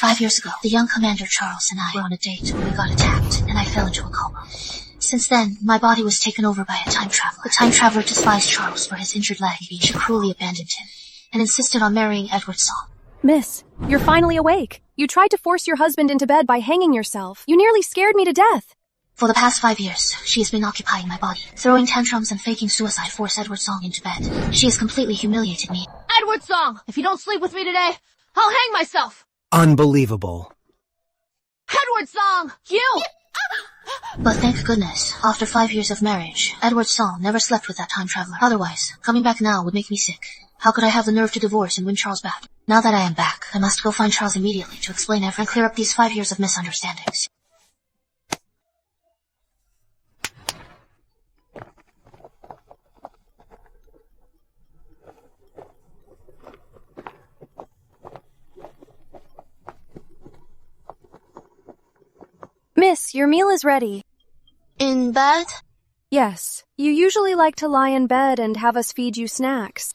5 years ago, the young Commander Charles and I were on a date when we got attacked, and I fell into a coma. Since then, my body was taken over by a time traveler. The time traveler despised Charles for his injured leg, and she cruelly abandoned him, and insisted on marrying Edward Song. Miss, you're finally awake. You tried to force your husband into bed by hanging yourself. You nearly scared me to death. For the past 5 years, she has been occupying my body, throwing tantrums and faking suicide to force Edward Song into bed. She has completely humiliated me. Edward Song, if you don't sleep with me today, I'll hang myself. Unbelievable. Edward Song, you! But thank goodness, after 5 years of marriage, Edward Song never slept with that time traveler. Otherwise, coming back now would make me sick. How could I have the nerve to divorce and win Charles back? Now that I am back, I must go find Charles immediately to explain everything and clear up these 5 years of misunderstandings. Miss, your meal is ready. In bed? Yes, you usually like to lie in bed and have us feed you snacks.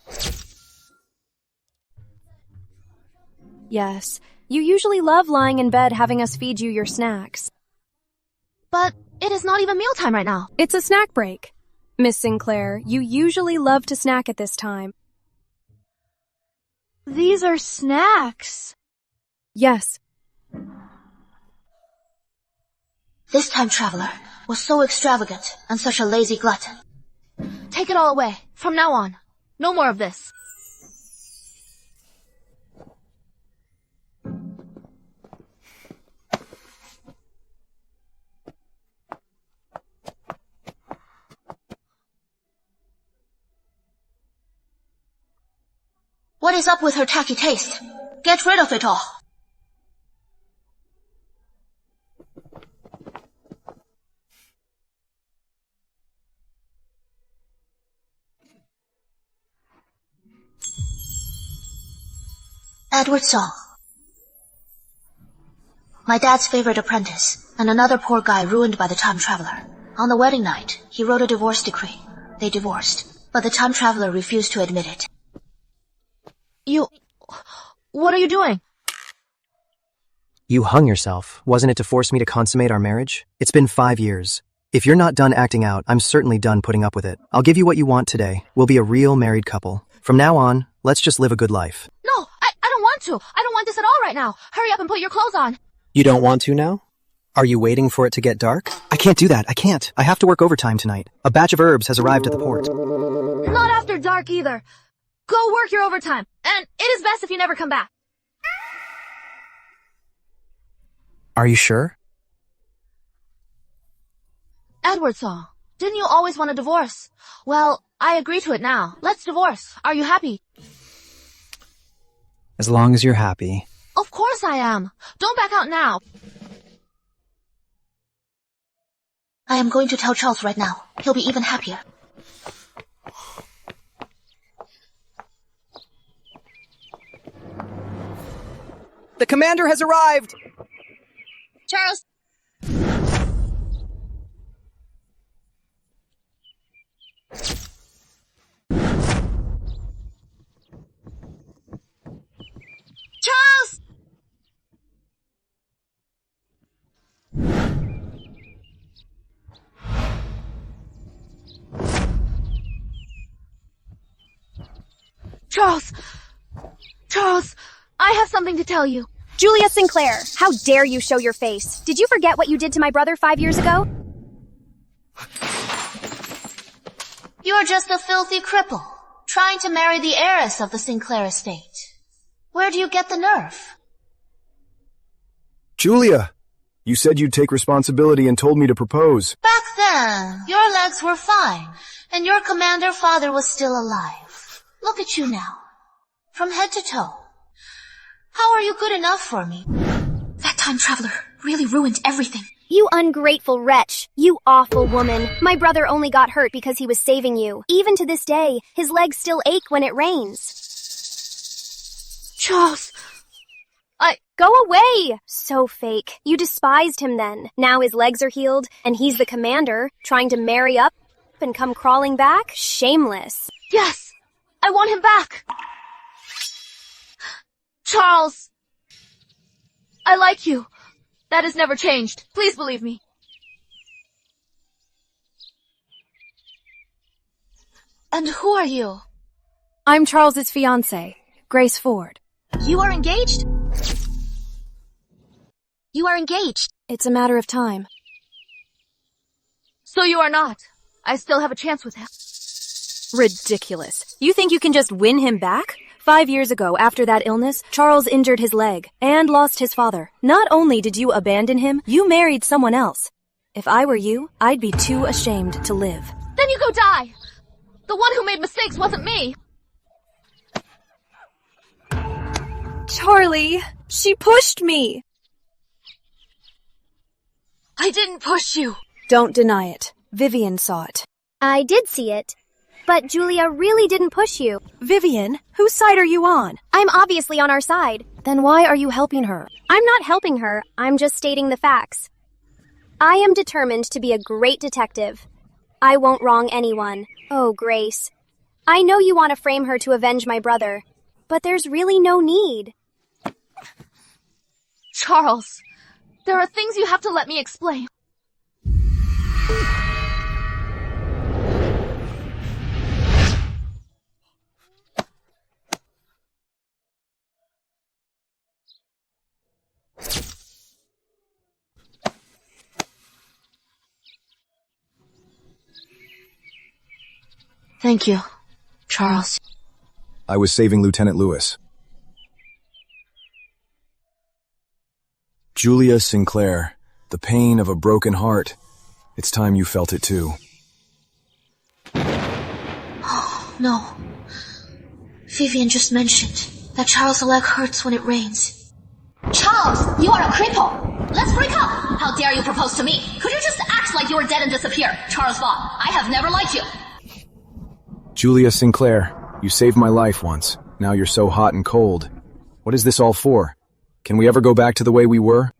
Yes, you usually love lying in bed having us feed you your snacks. But it is not even mealtime right now. It's a snack break. Miss Sinclair, you usually love to snack at this time. These are snacks. Yes. This time traveler was so extravagant and such a lazy glutton. Take it all away. From now on. No more of this. What is up with her tacky taste? Get rid of it all. Edward Song. My dad's favorite apprentice, and another poor guy ruined by the time traveler. On the wedding night, he wrote a divorce decree. They divorced, but the time traveler refused to admit it. What are you doing? You hung yourself. Wasn't it to force me to consummate our marriage? It's been 5 years. If you're not done acting out, I'm certainly done putting up with it. I'll give you what you want today. We'll be a real married couple. From now on, let's just live a good life. No, I don't want to. I don't want this at all right now. Hurry up and put your clothes on. You don't want to now? Are you waiting for it to get dark? I can't do that. I can't. I have to work overtime tonight. A batch of herbs has arrived at the port. Not after dark either. Go work your overtime. And it is best if you never come back. Are you sure? Edward Song, didn't you always want a divorce? Well, I agree to it now. Let's divorce. Are you happy? As long as you're happy. Of course I am. Don't back out now. I am going to tell Charles right now. He'll be even happier. The commander has arrived! Charles! Charles! Charles! Charles! I have something to tell you. Julia Sinclair, how dare you show your face? Did you forget what you did to my brother 5 years ago? You're just a filthy cripple, trying to marry the heiress of the Sinclair estate. Where do you get the nerve? Julia, you said you'd take responsibility and told me to propose. Back then, your legs were fine, and your commander father was still alive. Look at you now, from head to toe. How are you good enough for me? That time traveler really ruined everything. You ungrateful wretch. You awful woman. My brother only got hurt because he was saving you. Even to this day, his legs still ache when it rains. Charles! Go away! So fake. You despised him then. Now his legs are healed, and he's the commander, trying to marry up and come crawling back? Shameless. Yes! I want him back! Charles! I like you. That has never changed. Please believe me. And who are you? I'm Charles's fiancée, Grace Ford. You are engaged? You are engaged. It's a matter of time. So you are not. I still have a chance with him. Ridiculous. You think you can just win him back? 5 years ago, after that illness, Charles injured his leg and lost his father. Not only did you abandon him, you married someone else. If I were you, I'd be too ashamed to live. Then you go die. The one who made mistakes wasn't me. Charlie, she pushed me. I didn't push you. Don't deny it. Vivian saw it. I did see it. But Julia really didn't push you. Vivian, whose side are you on? I'm obviously on our side. Then why are you helping her? I'm not helping her. I'm just stating the facts. I am determined to be a great detective. I won't wrong anyone. Oh, Grace. I know you want to frame her to avenge my brother, but there's really no need. Charles, there are things you have to let me explain. Thank you, Charles. I was saving Lieutenant Lewis. Julia Sinclair, the pain of a broken heart. It's time you felt it too. Oh, no. Vivian just mentioned that Charles' leg hurts when it rains. Charles, you are a cripple. Let's break up. How dare you propose to me? Could you just act like you were dead and disappear? Charles Vaughn, I have never liked you. Julia Sinclair, you saved my life once. Now you're so hot and cold. What is this all for? Can we ever go back to the way we were?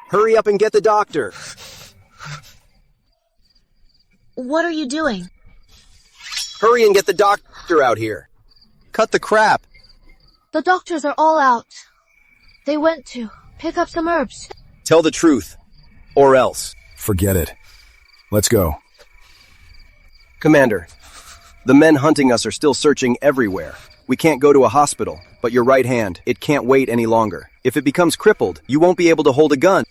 Hurry up and get the doctor. What are you doing? Hurry and get the doctor out here. Cut the crap. The doctors are all out. They went to pick up some herbs. Tell the truth. Or else. Forget it. Let's go. Commander, the men hunting us are still searching everywhere. We can't go to a hospital, but your right hand, it can't wait any longer. If it becomes crippled, you won't be able to hold a gun.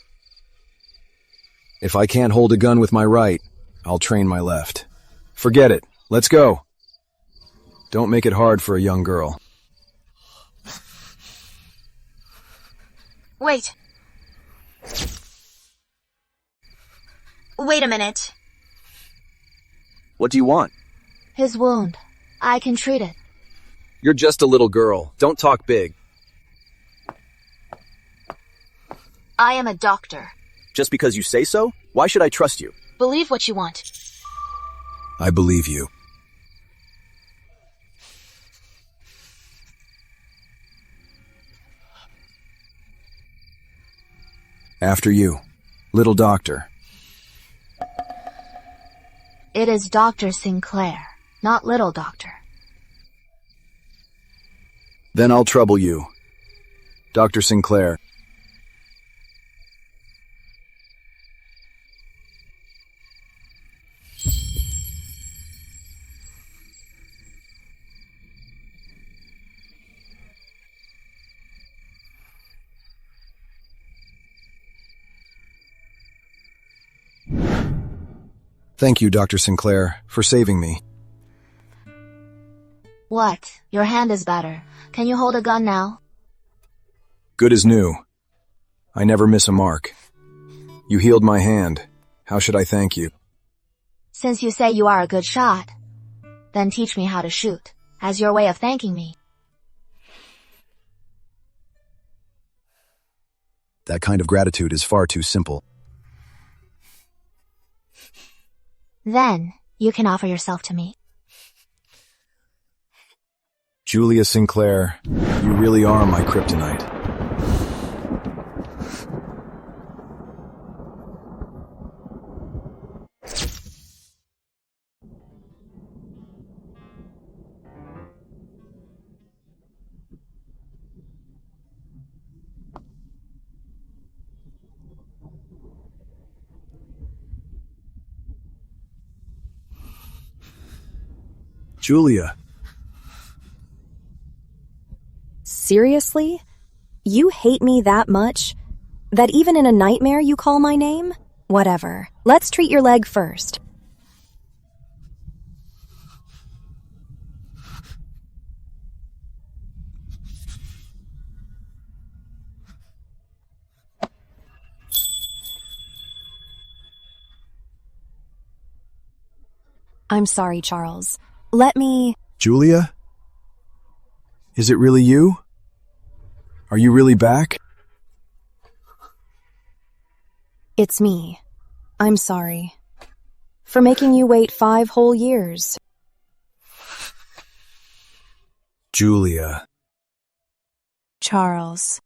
If I can't hold a gun with my right, I'll train my left. Forget it. Let's go. Don't make it hard for a young girl. Wait. Wait a minute. What do you want? His wound. I can treat it. You're just a little girl. Don't talk big. I am a doctor. Just because you say so? Why should I trust you? Believe what you want. I believe you. After you, little doctor. It is Dr. Sinclair, not Little Doctor. Then I'll trouble you. Dr. Sinclair. Thank you, Dr. Sinclair, for saving me. What? Your hand is better. Can you hold a gun now? Good as new. I never miss a mark. You healed my hand. How should I thank you? Since you say you are a good shot, then teach me how to shoot, as your way of thanking me. That kind of gratitude is far too simple. Then, you can offer yourself to me. Julia Sinclair, you really are my kryptonite. Julia. Seriously? You hate me that much? That even in a nightmare you call my name? Whatever. Let's treat your leg first. I'm sorry, Charles. Let me... Julia? Is it really you? Are you really back? It's me. I'm sorry. For making you wait 5 whole years. Julia. Charles.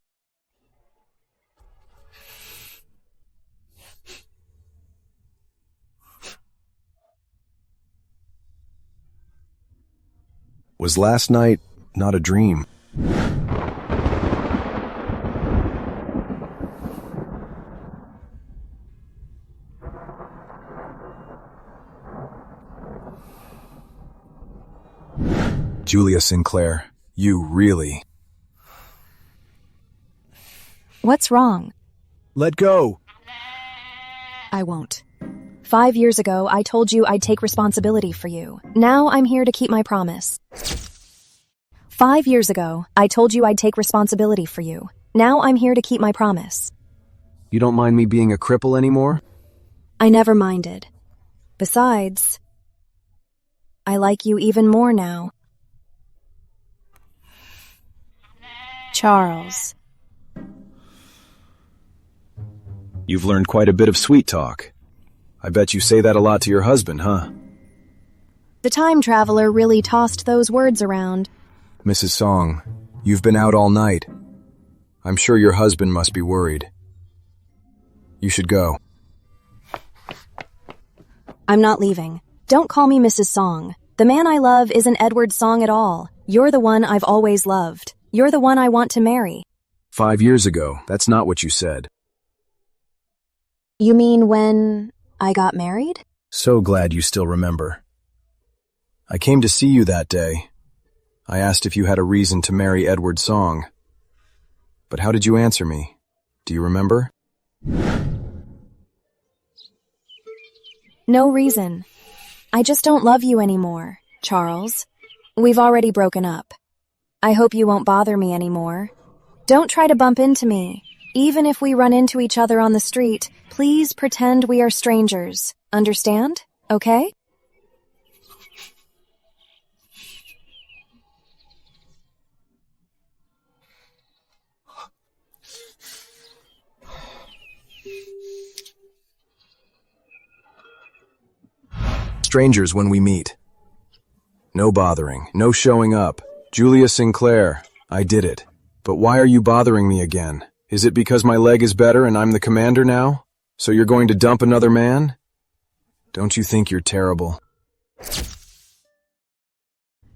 Was last night not a dream? Julia Sinclair, you really... What's wrong? Let go! I won't. 5 years ago, I told you I'd take responsibility for you. Now I'm here to keep my promise. 5 years ago, I told you I'd take responsibility for you. Now I'm here to keep my promise. You don't mind me being a cripple anymore? I never minded. Besides, I like you even more now. Charles. You've learned quite a bit of sweet talk. I bet you say that a lot to your husband, huh? The time traveler really tossed those words around. Mrs. Song, you've been out all night. I'm sure your husband must be worried. You should go. I'm not leaving. Don't call me Mrs. Song. The man I love isn't Edward Song at all. You're the one I've always loved. You're the one I want to marry. 5 years ago, that's not what you said. You mean when I got married? So glad you still remember. I came to see you that day. I asked if you had a reason to marry Edward Song. But how did you answer me? Do you remember? No reason. I just don't love you anymore, Charles. We've already broken up. I hope you won't bother me anymore. Don't try to bump into me. Even if we run into each other on the street, please pretend we are strangers. Understand? Okay? Strangers when we meet. No bothering, no showing up. Julia Sinclair, I did it. But why are you bothering me again? Is it because my leg is better and I'm the commander now? So you're going to dump another man? Don't you think you're terrible?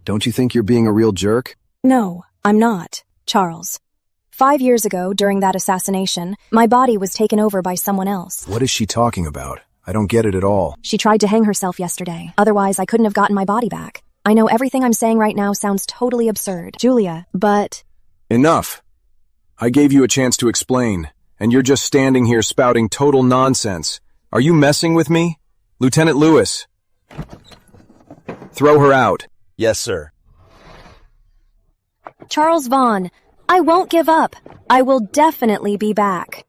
Don't you think you're being a real jerk? No, I'm not, Charles. 5 years ago, during that assassination, my body was taken over by someone else. What is she talking about? I don't get it at all. She tried to hang herself yesterday. Otherwise, I couldn't have gotten my body back. I know everything I'm saying right now sounds totally absurd, Julia, but... Enough. I gave you a chance to explain, and you're just standing here spouting total nonsense. Are you messing with me? Lieutenant Lewis. Throw her out. Yes, sir. Charles Vaughn, I won't give up. I will definitely be back.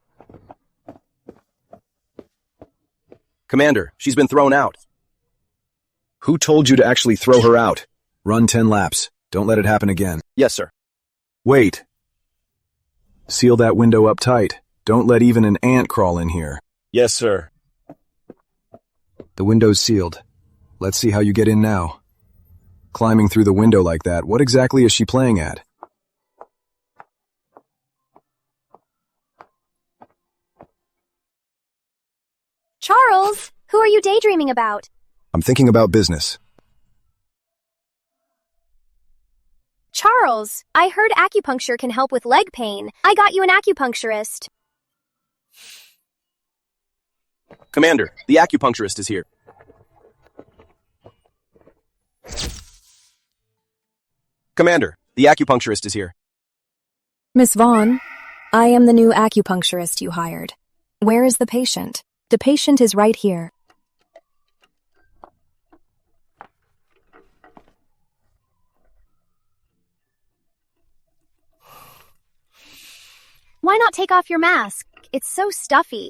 Commander, she's been thrown out. Who told you to actually throw her out? Run 10 laps. Don't let it happen again. Yes, sir. Wait. Seal that window up tight. Don't let even an ant crawl in here. Yes, sir. The window's sealed. Let's see how you get in now. Climbing through the window like that, what exactly is she playing at? Charles, who are you daydreaming about? I'm thinking about business. Charles, I heard acupuncture can help with leg pain. I got you an acupuncturist. Commander, the acupuncturist is here. Commander, the acupuncturist is here. Miss Vaughn, I am the new acupuncturist you hired. Where is the patient? The patient is right here. Why not take off your mask? It's so stuffy.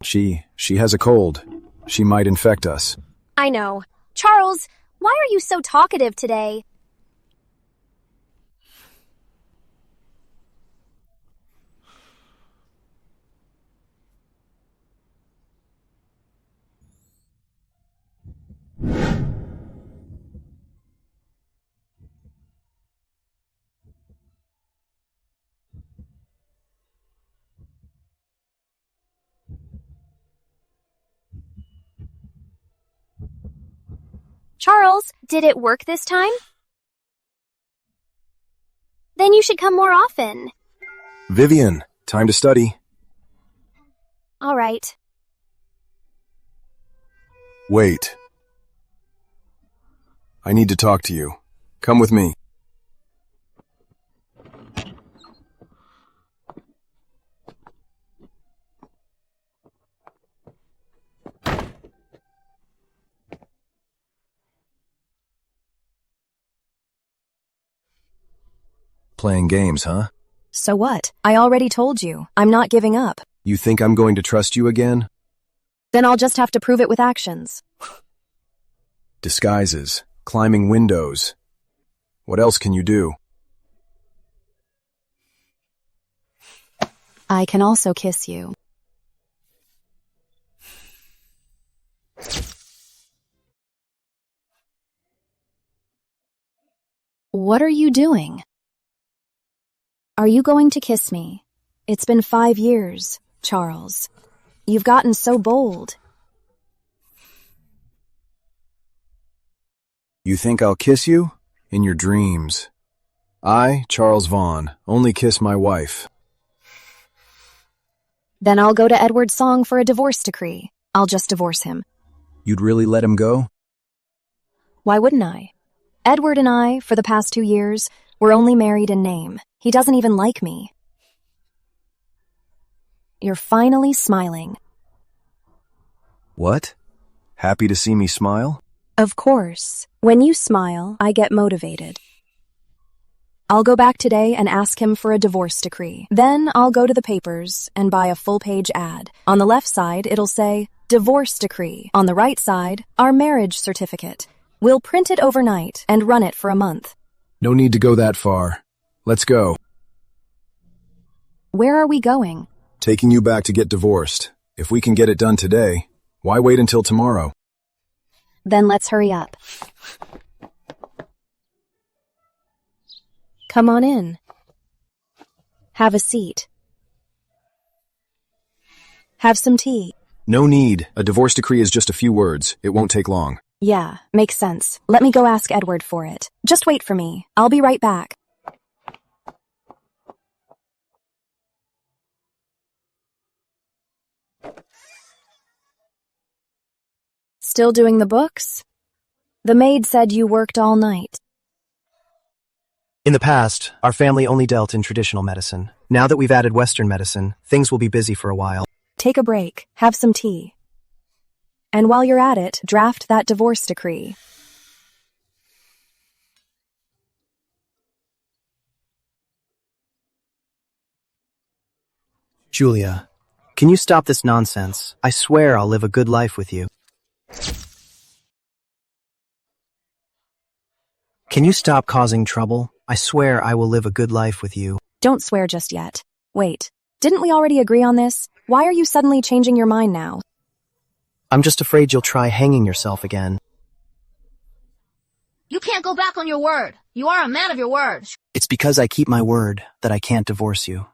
She has a cold. She might infect us. I know. Charles, why are you so talkative today? Charles, did it work this time? Then you should come more often. Vivian, time to study. All right. Wait. I need to talk to you. Come with me. Playing games, huh? So what? I already told you. I'm not giving up. You think I'm going to trust you again? Then I'll just have to prove it with actions. Disguises, climbing windows. What else can you do? I can also kiss you. What are you doing? Are you going to kiss me? It's been 5 years, Charles. You've gotten so bold. You think I'll kiss you? In your dreams. I, Charles Vaughn, only kiss my wife. Then I'll go to Edward Song for a divorce decree. I'll just divorce him. You'd really let him go? Why wouldn't I? Edward and I, for the past 2 years, were only married in name. He doesn't even like me. You're finally smiling. What? Happy to see me smile? Of course. When you smile, I get motivated. I'll go back today and ask him for a divorce decree. Then I'll go to the papers and buy a full-page ad. On the left side, it'll say, divorce decree. On the right side, our marriage certificate. We'll print it overnight and run it for a month. No need to go that far. Let's go. Where are we going? Taking you back to get divorced. If we can get it done today, why wait until tomorrow? Then let's hurry up. Come on in. Have a seat. Have some tea. No need. A divorce decree is just a few words. It won't take long. Yeah, makes sense. Let me go ask Edward for it. Just wait for me. I'll be right back. Still doing the books? The maid said you worked all night. In the past, our family only dealt in traditional medicine. Now that we've added Western medicine, things will be busy for a while. Take a break. Have some tea. And while you're at it, draft that divorce decree. Julia, can you stop this nonsense? I swear I'll live a good life with you. Can you stop causing trouble? I swear I will live a good life with you. Don't swear just yet. Wait, didn't we already agree on this? Why are you suddenly changing your mind now? I'm just afraid you'll try hanging yourself again. You can't go back on your word. You are a man of your word. It's because I keep my word that I can't divorce you.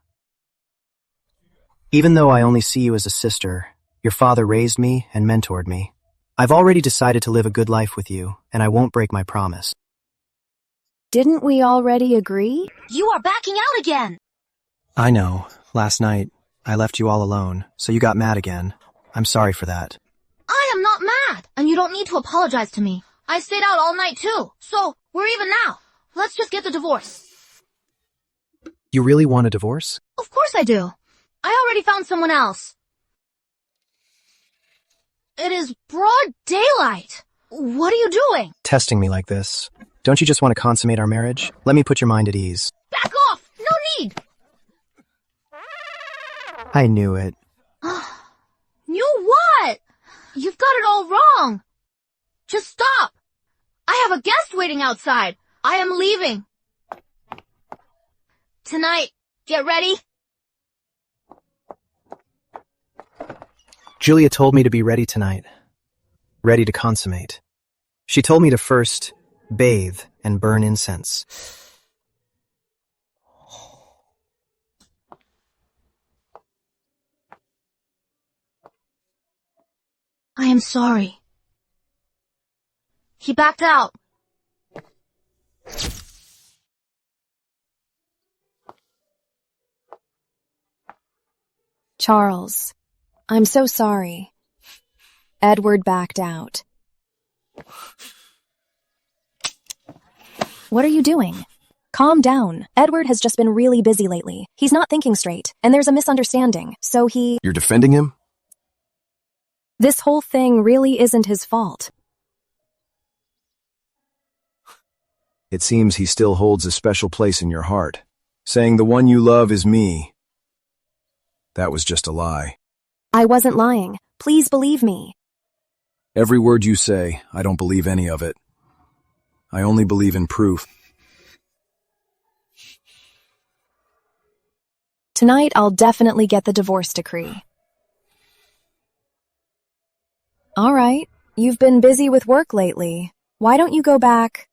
Even though I only see you as a sister, your father raised me and mentored me. I've already decided to live a good life with you, and I won't break my promise. Didn't we already agree? You are backing out again. I know. Last night, I left you all alone, so you got mad again. I'm sorry for that. I am not mad, and you don't need to apologize to me. I stayed out all night too, so we're even now. Let's just get the divorce. You really want a divorce? Of course I do. I already found someone else. It is broad daylight. What are you doing? Testing me like this. Don't you just want to consummate our marriage? Let me put your mind at ease. Back off! No need! I knew it. You what? You've got it all wrong. Just stop. I have a guest waiting outside. I am leaving. Tonight, get ready. Julia told me to be ready tonight. Ready to consummate. She told me to first bathe and burn incense. I am sorry. He backed out. Charles, I'm so sorry. Edward backed out. What are you doing? Calm down. Edward has just been really busy lately. He's not thinking straight, and there's a misunderstanding, so he... You're defending him? This whole thing really isn't his fault. It seems he still holds a special place in your heart. Saying the one you love is me. That was just a lie. I wasn't lying. Please believe me. Every word you say, I don't believe any of it. I only believe in proof. Tonight, I'll definitely get the divorce decree. All right, you've been busy with work lately. Why don't you go back?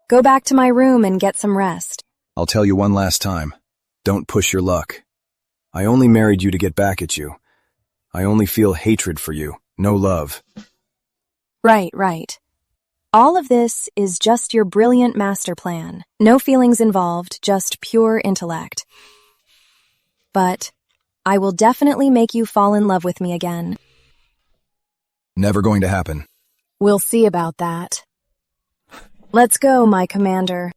Go back to my room and get some rest. I'll tell you one last time. Don't push your luck. I only married you to get back at you. I only feel hatred for you, no love. Right. All of this is just your brilliant master plan. No feelings involved, just pure intellect. But I will definitely make you fall in love with me again. Never going to happen. We'll see about that. Let's go, my commander.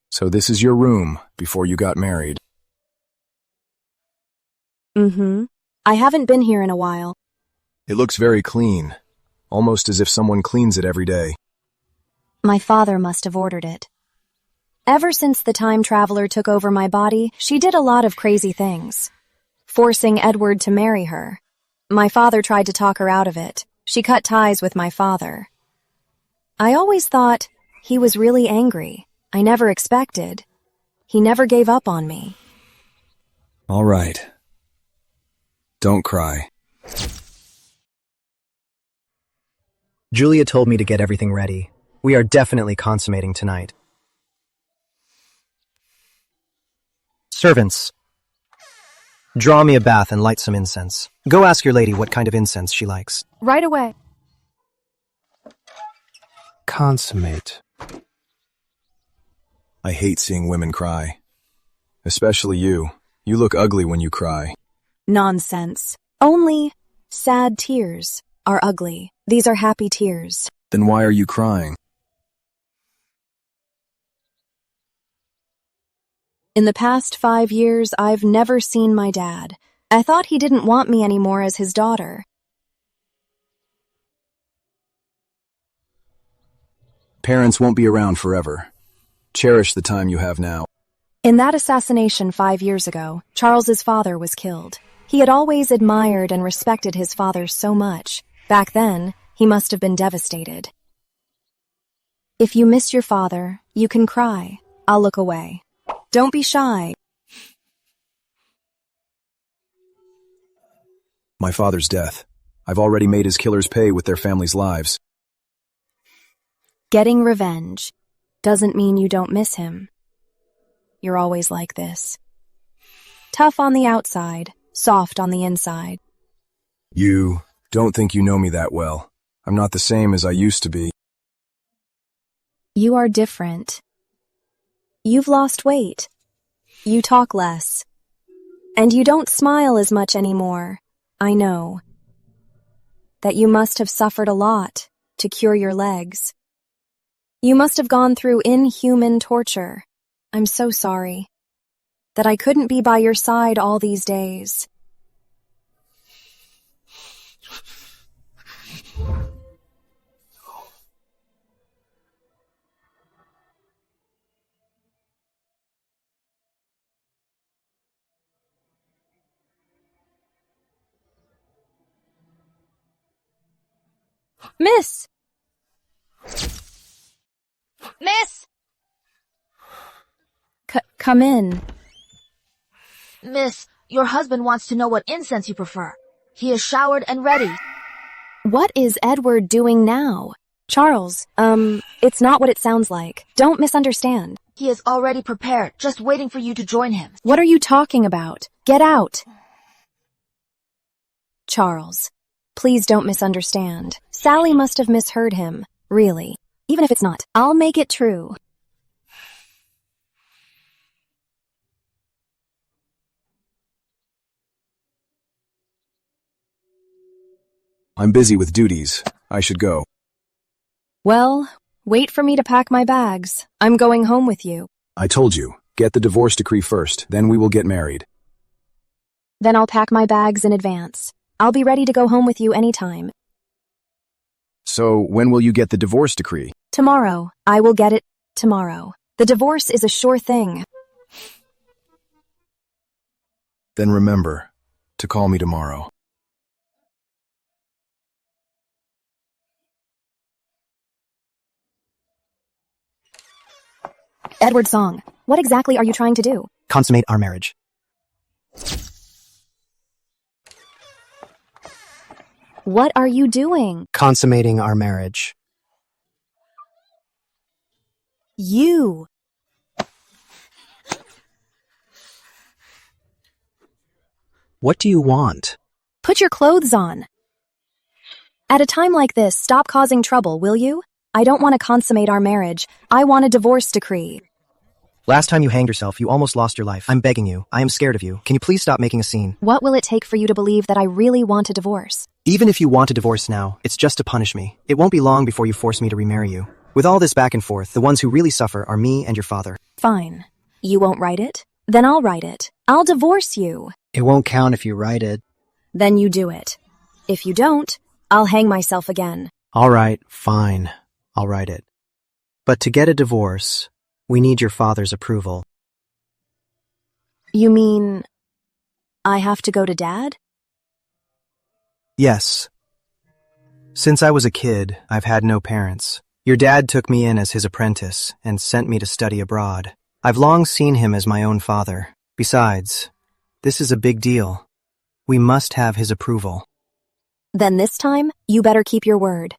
So this is your room before you got married. I haven't been here in a while. It looks very clean, almost as if someone cleans it every day. My father must have ordered it. Ever since the time traveler took over my body, she did a lot of crazy things. Forcing Edward to marry her. My father tried to talk her out of it. She cut ties with my father. I always thought he was really angry. I never expected. He never gave up on me. All right. Don't cry. Julia told me to get everything ready. We are definitely consummating tonight. Servants, draw me a bath and light some incense. Go ask your lady what kind of incense she likes. Right away. Consummate. I hate seeing women cry. Especially you. You look ugly when you cry. Nonsense. Only sad tears are ugly. These are happy tears. Then why are you crying? In the past 5 years, I've never seen my dad. I thought he didn't want me anymore as his daughter. Parents won't be around forever. Cherish the time you have now. In that assassination 5 years ago, Charles's father was killed. He had always admired and respected his father so much. Back then, he must have been devastated. If you miss your father, you can cry. I'll look away. Don't be shy. My father's death. I've already made his killers pay with their families' lives. Getting revenge doesn't mean you don't miss him. You're always like this. Tough on the outside, soft on the inside. You don't think you know me that well. I'm not the same as I used to be. You are different. You've lost weight. You talk less. And you don't smile as much anymore. I know. That you must have suffered a lot to cure your legs. You must have gone through inhuman torture. I'm so sorry. That I couldn't be by your side all these days. Miss! Miss! Come in. Miss, your husband wants to know what incense you prefer. He is showered and ready. What is Edward doing now? Charles, it's not what it sounds like. Don't misunderstand. He is already prepared, just waiting for you to join him. What are you talking about? Get out! Charles, please don't misunderstand. Sally must have misheard him. Really. Even if it's not, I'll make it true. I'm busy with duties. I should go. Well, wait for me to pack my bags. I'm going home with you. I told you, get the divorce decree first, then we will get married. Then I'll pack my bags in advance. I'll be ready to go home with you anytime. So, when will you get the divorce decree? Tomorrow. I will get it tomorrow. The divorce is a sure thing. Then remember to call me tomorrow. Edward Song, what exactly are you trying to do? Consummate our marriage. What are you doing? Consummating our marriage. You. What do you want? Put your clothes on. At a time like this, stop causing trouble, will you? I don't want to consummate our marriage. I want a divorce decree. Last time you hanged yourself, you almost lost your life. I'm begging you. I am scared of you. Can you please stop making a scene? What will it take for you to believe that I really want a divorce? Even if you want a divorce now, it's just to punish me. It won't be long before you force me to remarry you. With all this back and forth, the ones who really suffer are me and your father. Fine. You won't write it? Then I'll write it. I'll divorce you. It won't count if you write it. Then you do it. If you don't, I'll hang myself again. All right, fine. I'll write it. But to get a divorce, we need your father's approval. You mean I have to go to Dad? Yes. Since I was a kid, I've had no parents. Your dad took me in as his apprentice and sent me to study abroad. I've long seen him as my own father. Besides, this is a big deal. We must have his approval. Then this time, you better keep your word.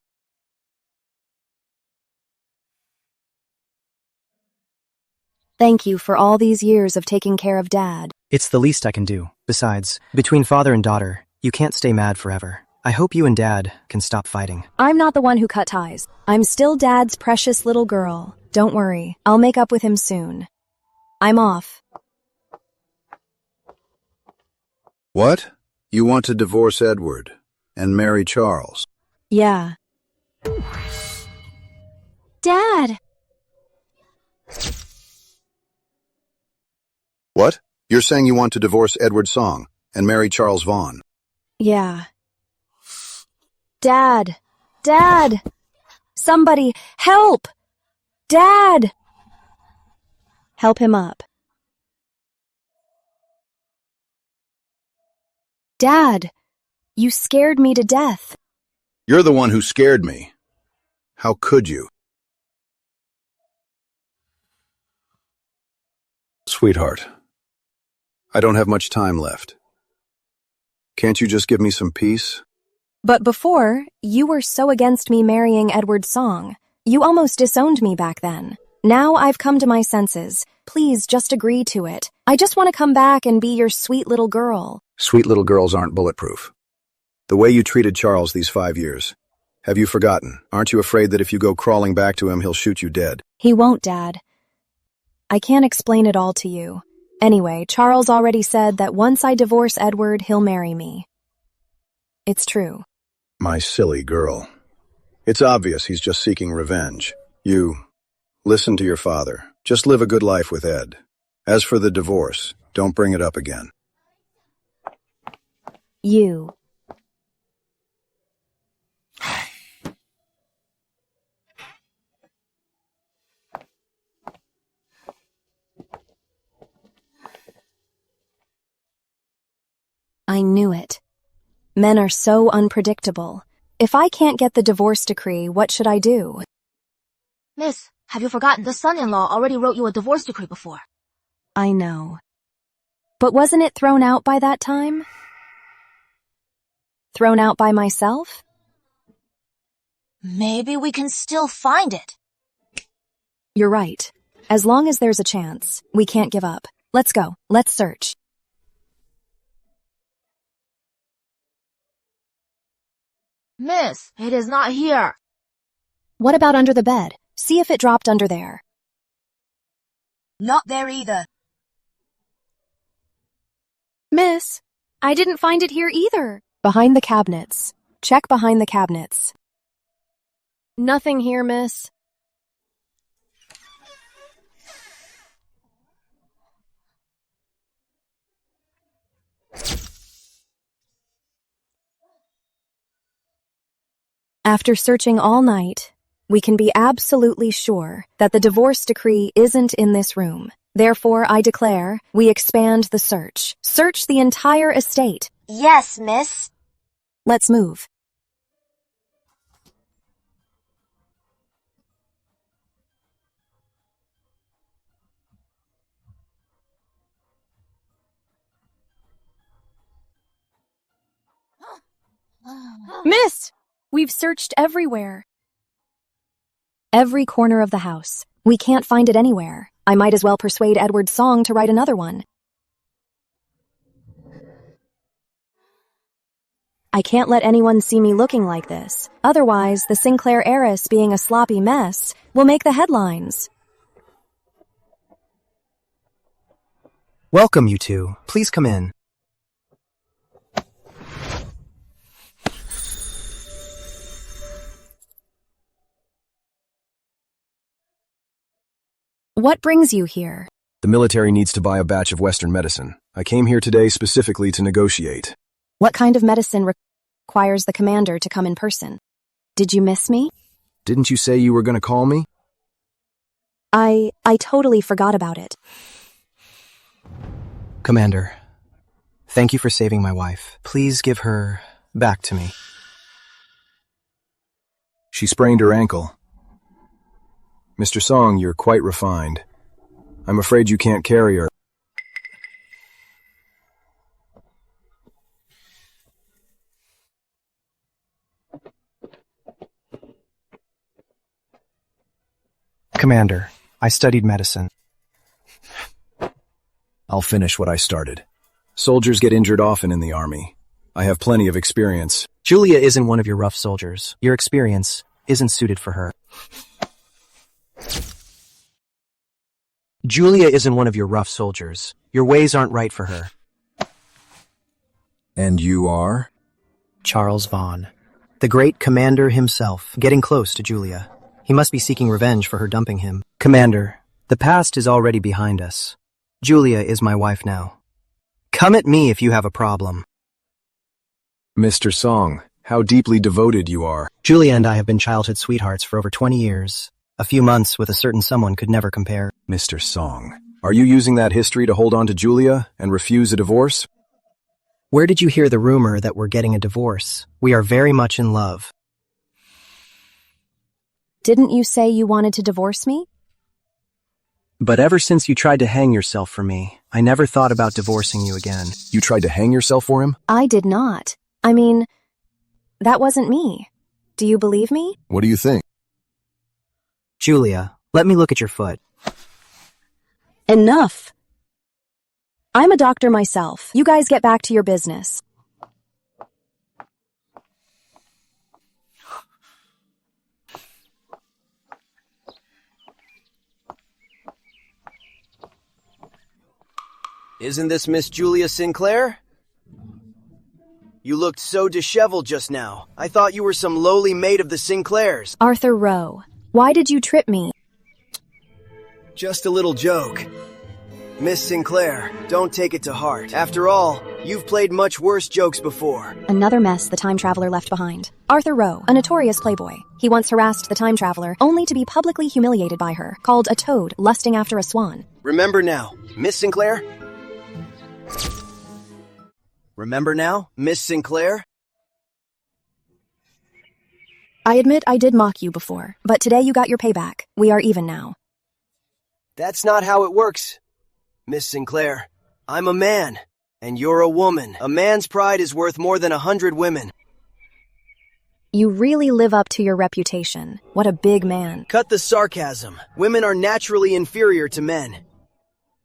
Thank you for all these years of taking care of Dad. It's the least I can do. Besides, between father and daughter, you can't stay mad forever. I hope you and Dad can stop fighting. I'm not the one who cut ties. I'm still Dad's precious little girl. Don't worry, I'll make up with him soon. I'm off. What? You want to divorce Edward and marry Charles? Yeah. Dad! What? You're saying you want to divorce Edward Song and marry Charles Vaughn? Yeah. Dad! Dad! Somebody, help! Dad! Help him up. Dad, you scared me to death. You're the one who scared me. How could you? Sweetheart, I don't have much time left. Can't you just give me some peace? But before, you were so against me marrying Edward Song. You almost disowned me back then. Now I've come to my senses. Please just agree to it. I just want to come back and be your sweet little girl. Sweet little girls aren't bulletproof. The way you treated Charles these 5 years. Have you forgotten? Aren't you afraid that if you go crawling back to him, he'll shoot you dead? He won't, Dad. I can't explain it all to you. Anyway, Charles already said that once I divorce Edward, he'll marry me. It's true. My silly girl. It's obvious he's just seeking revenge. You, listen to your father. Just live a good life with Ed. As for the divorce, don't bring it up again. You. I knew it. Men are so unpredictable. If I can't get the divorce decree, what should I do? Miss, have you forgotten the son-in-law already wrote you a divorce decree before? I know. But wasn't it thrown out by that time? Thrown out by myself? Maybe we can still find it. You're right. As long as there's a chance, we can't give up. Let's go. Let's search. Miss, it is not here. What about under the bed? See if it dropped under there. Not there either. Miss, I didn't find it here either. Behind the cabinets. Check behind the cabinets. Nothing here, miss. After searching all night, we can be absolutely sure that the divorce decree isn't in this room. Therefore, I declare we expand the search. Search the entire estate. Yes, miss. Let's move. Miss! We've searched everywhere. Every corner of the house. We can't find it anywhere. I might as well persuade Edward's Song to write another one. I can't let anyone see me looking like this. Otherwise, the Sinclair heiress being a sloppy mess will make the headlines. Welcome, you two. Please come in. What brings you here? The military needs to buy a batch of Western medicine. I came here today specifically to negotiate. What kind of medicine requires the commander to come in person? Did you miss me? Didn't you say you were going to call me? I totally forgot about it. Commander, thank you for saving my wife. Please give her back to me. She sprained her ankle. Mr. Song, you're quite refined. I'm afraid you can't carry her. Commander, I studied medicine. I'll finish what I started. Soldiers get injured often in the army. I have plenty of experience. Julia isn't one of your rough soldiers. Your experience isn't suited for her. Julia isn't one of your rough soldiers. Your ways aren't right for her. And you are? Charles Vaughn, the great commander himself, getting close to Julia. He must be seeking revenge for her dumping him. Commander, the past is already behind us. Julia is my wife now. Come at me if you have a problem. Mr. Song, how deeply devoted you are. Julia and I have been childhood sweethearts for over 20 years. A few months with a certain someone could never compare. Mr. Song, are you using that history to hold on to Julia and refuse a divorce? Where did you hear the rumor that we're getting a divorce? We are very much in love. Didn't you say you wanted to divorce me? But ever since you tried to hang yourself for me, I never thought about divorcing you again. You tried to hang yourself for him? I did not. I mean, that wasn't me. Do you believe me? What do you think? Julia, let me look at your foot. Enough! I'm a doctor myself. You guys get back to your business. Isn't this Miss Julia Sinclair? You looked so disheveled just now. I thought you were some lowly maid of the Sinclairs. Arthur Rowe, why did you trip me? Just a little joke. Miss Sinclair, don't take it to heart. After all, you've played much worse jokes before. Another mess the time traveler left behind. Arthur Rowe, a notorious playboy. He once harassed the time traveler, only to be publicly humiliated by her, called a toad lusting after a swan. Remember now, Miss Sinclair? Remember now, Miss Sinclair? I admit I did mock you before, but today you got your payback. We are even now. That's not how it works. Miss Sinclair, I'm a man, and you're a woman. A man's pride is worth more than 100 women. You really live up to your reputation. What a big man. Cut the sarcasm. Women are naturally inferior to men.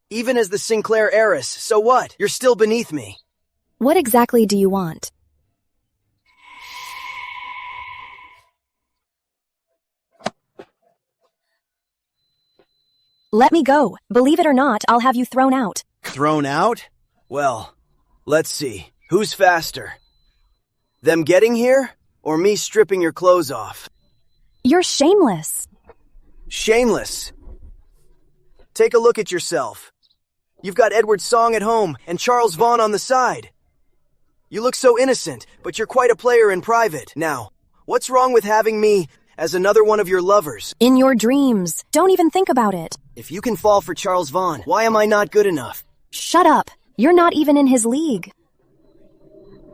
Even as the Sinclair heiress, so what? You're still beneath me. What exactly do you want? Let me go. Believe it or not, I'll have you thrown out. Thrown out? Well, let's see. Who's faster? Them getting here, or me stripping your clothes off? You're shameless. Shameless? Take a look at yourself. You've got Edward Song at home and Charles Vaughn on the side. You look so innocent, but you're quite a player in private. Now, what's wrong with having me as another one of your lovers? In your dreams. Don't even think about it. If you can fall for Charles Vaughn, why am I not good enough? Shut up. You're not even in his league.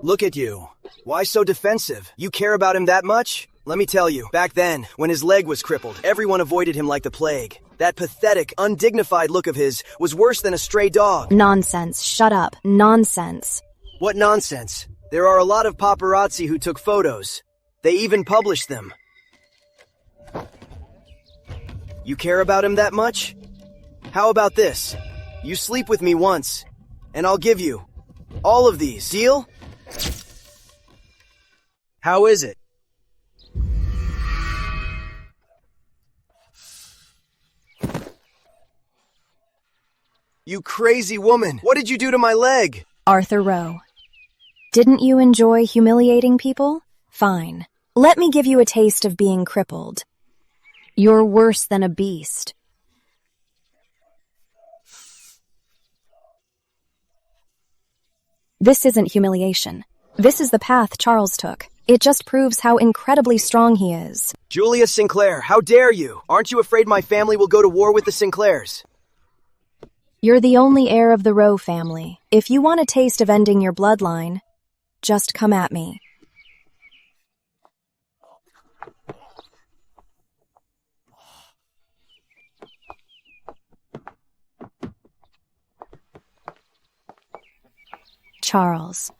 Look at you. Why so defensive? You care about him that much? Let me tell you, back then, when his leg was crippled, everyone avoided him like the plague. That pathetic, undignified look of his was worse than a stray dog. Nonsense. Shut up. Nonsense. What nonsense? There are a lot of paparazzi who took photos. They even published them. You care about him that much? How about this? You sleep with me once, and I'll give you all of these. Deal? How is it? You crazy woman! What did you do to my leg? Arthur Rowe. Didn't you enjoy humiliating people? Fine. Let me give you a taste of being crippled. You're worse than a beast. This isn't humiliation. This is the path Charles took. It just proves how incredibly strong he is. Julia Sinclair, how dare you? Aren't you afraid my family will go to war with the Sinclairs? You're the only heir of the Rowe family. If you want a taste of ending your bloodline, just come at me. Charles.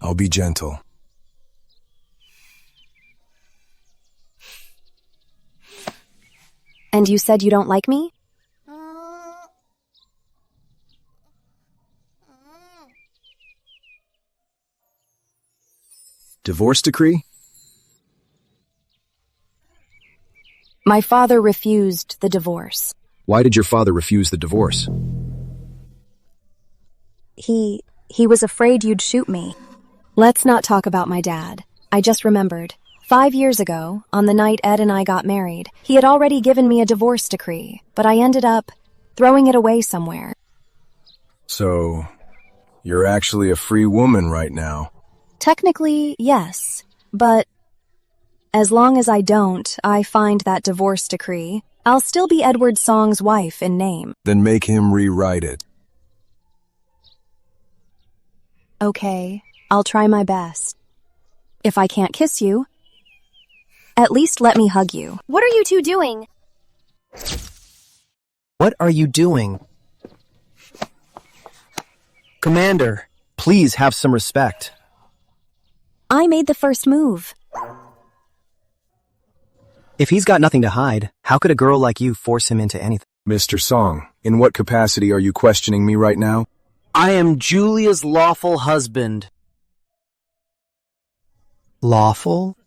I'll be gentle. And you said you don't like me? Divorce decree? My father refused the divorce. Why did your father refuse the divorce? He was afraid you'd shoot me. Let's not talk about my dad. I just remembered. 5 years ago, on the night Ed and I got married, he had already given me a divorce decree, but I ended up throwing it away somewhere. So, you're actually a free woman right now. Technically, yes, but as long as I find that divorce decree, I'll still be Edward Song's wife in name. Then make him rewrite it. Okay, I'll try my best. If I can't kiss you, at least let me hug you. What are you two doing? What are you doing? Commander, please have some respect. I made the first move. If he's got nothing to hide, how could a girl like you force him into anything? Mr. Song, in what capacity are you questioning me right now? I am Julia's lawful husband. Lawful?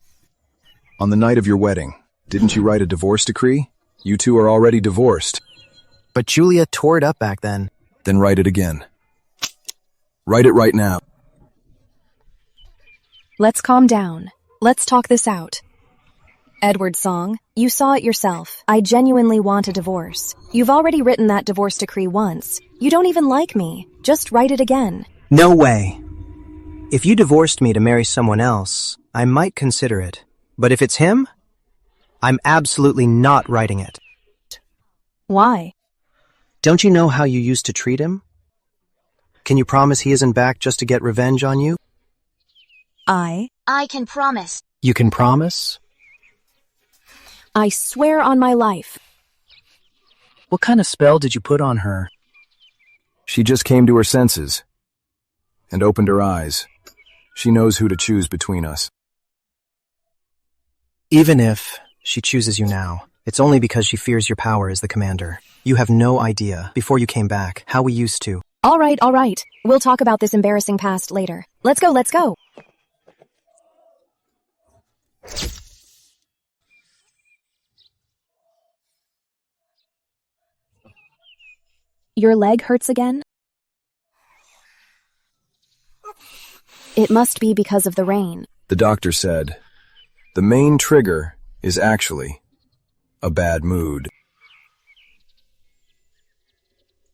On the night of your wedding, didn't you write a divorce decree? You two are already divorced. But Julia tore it up back then. Then write it again. Write it right now. Let's calm down. Let's talk this out. Edward Song, you saw it yourself. I genuinely want a divorce. You've already written that divorce decree once. You don't even like me. Just write it again. No way. If you divorced me to marry someone else, I might consider it. But if it's him, I'm absolutely not writing it. Why? Don't you know how you used to treat him? Can you promise he isn't back just to get revenge on you? I can promise. You can promise? I swear on my life. What kind of spell did you put on her? She just came to her senses and opened her eyes. She knows who to choose between us. Even if she chooses you now, it's only because she fears your power as the commander. You have no idea, before you came back, how we used to. All right. We'll talk about this embarrassing past later. Let's go. Your leg hurts again? It must be because of the rain. The doctor said, the main trigger is actually a bad mood.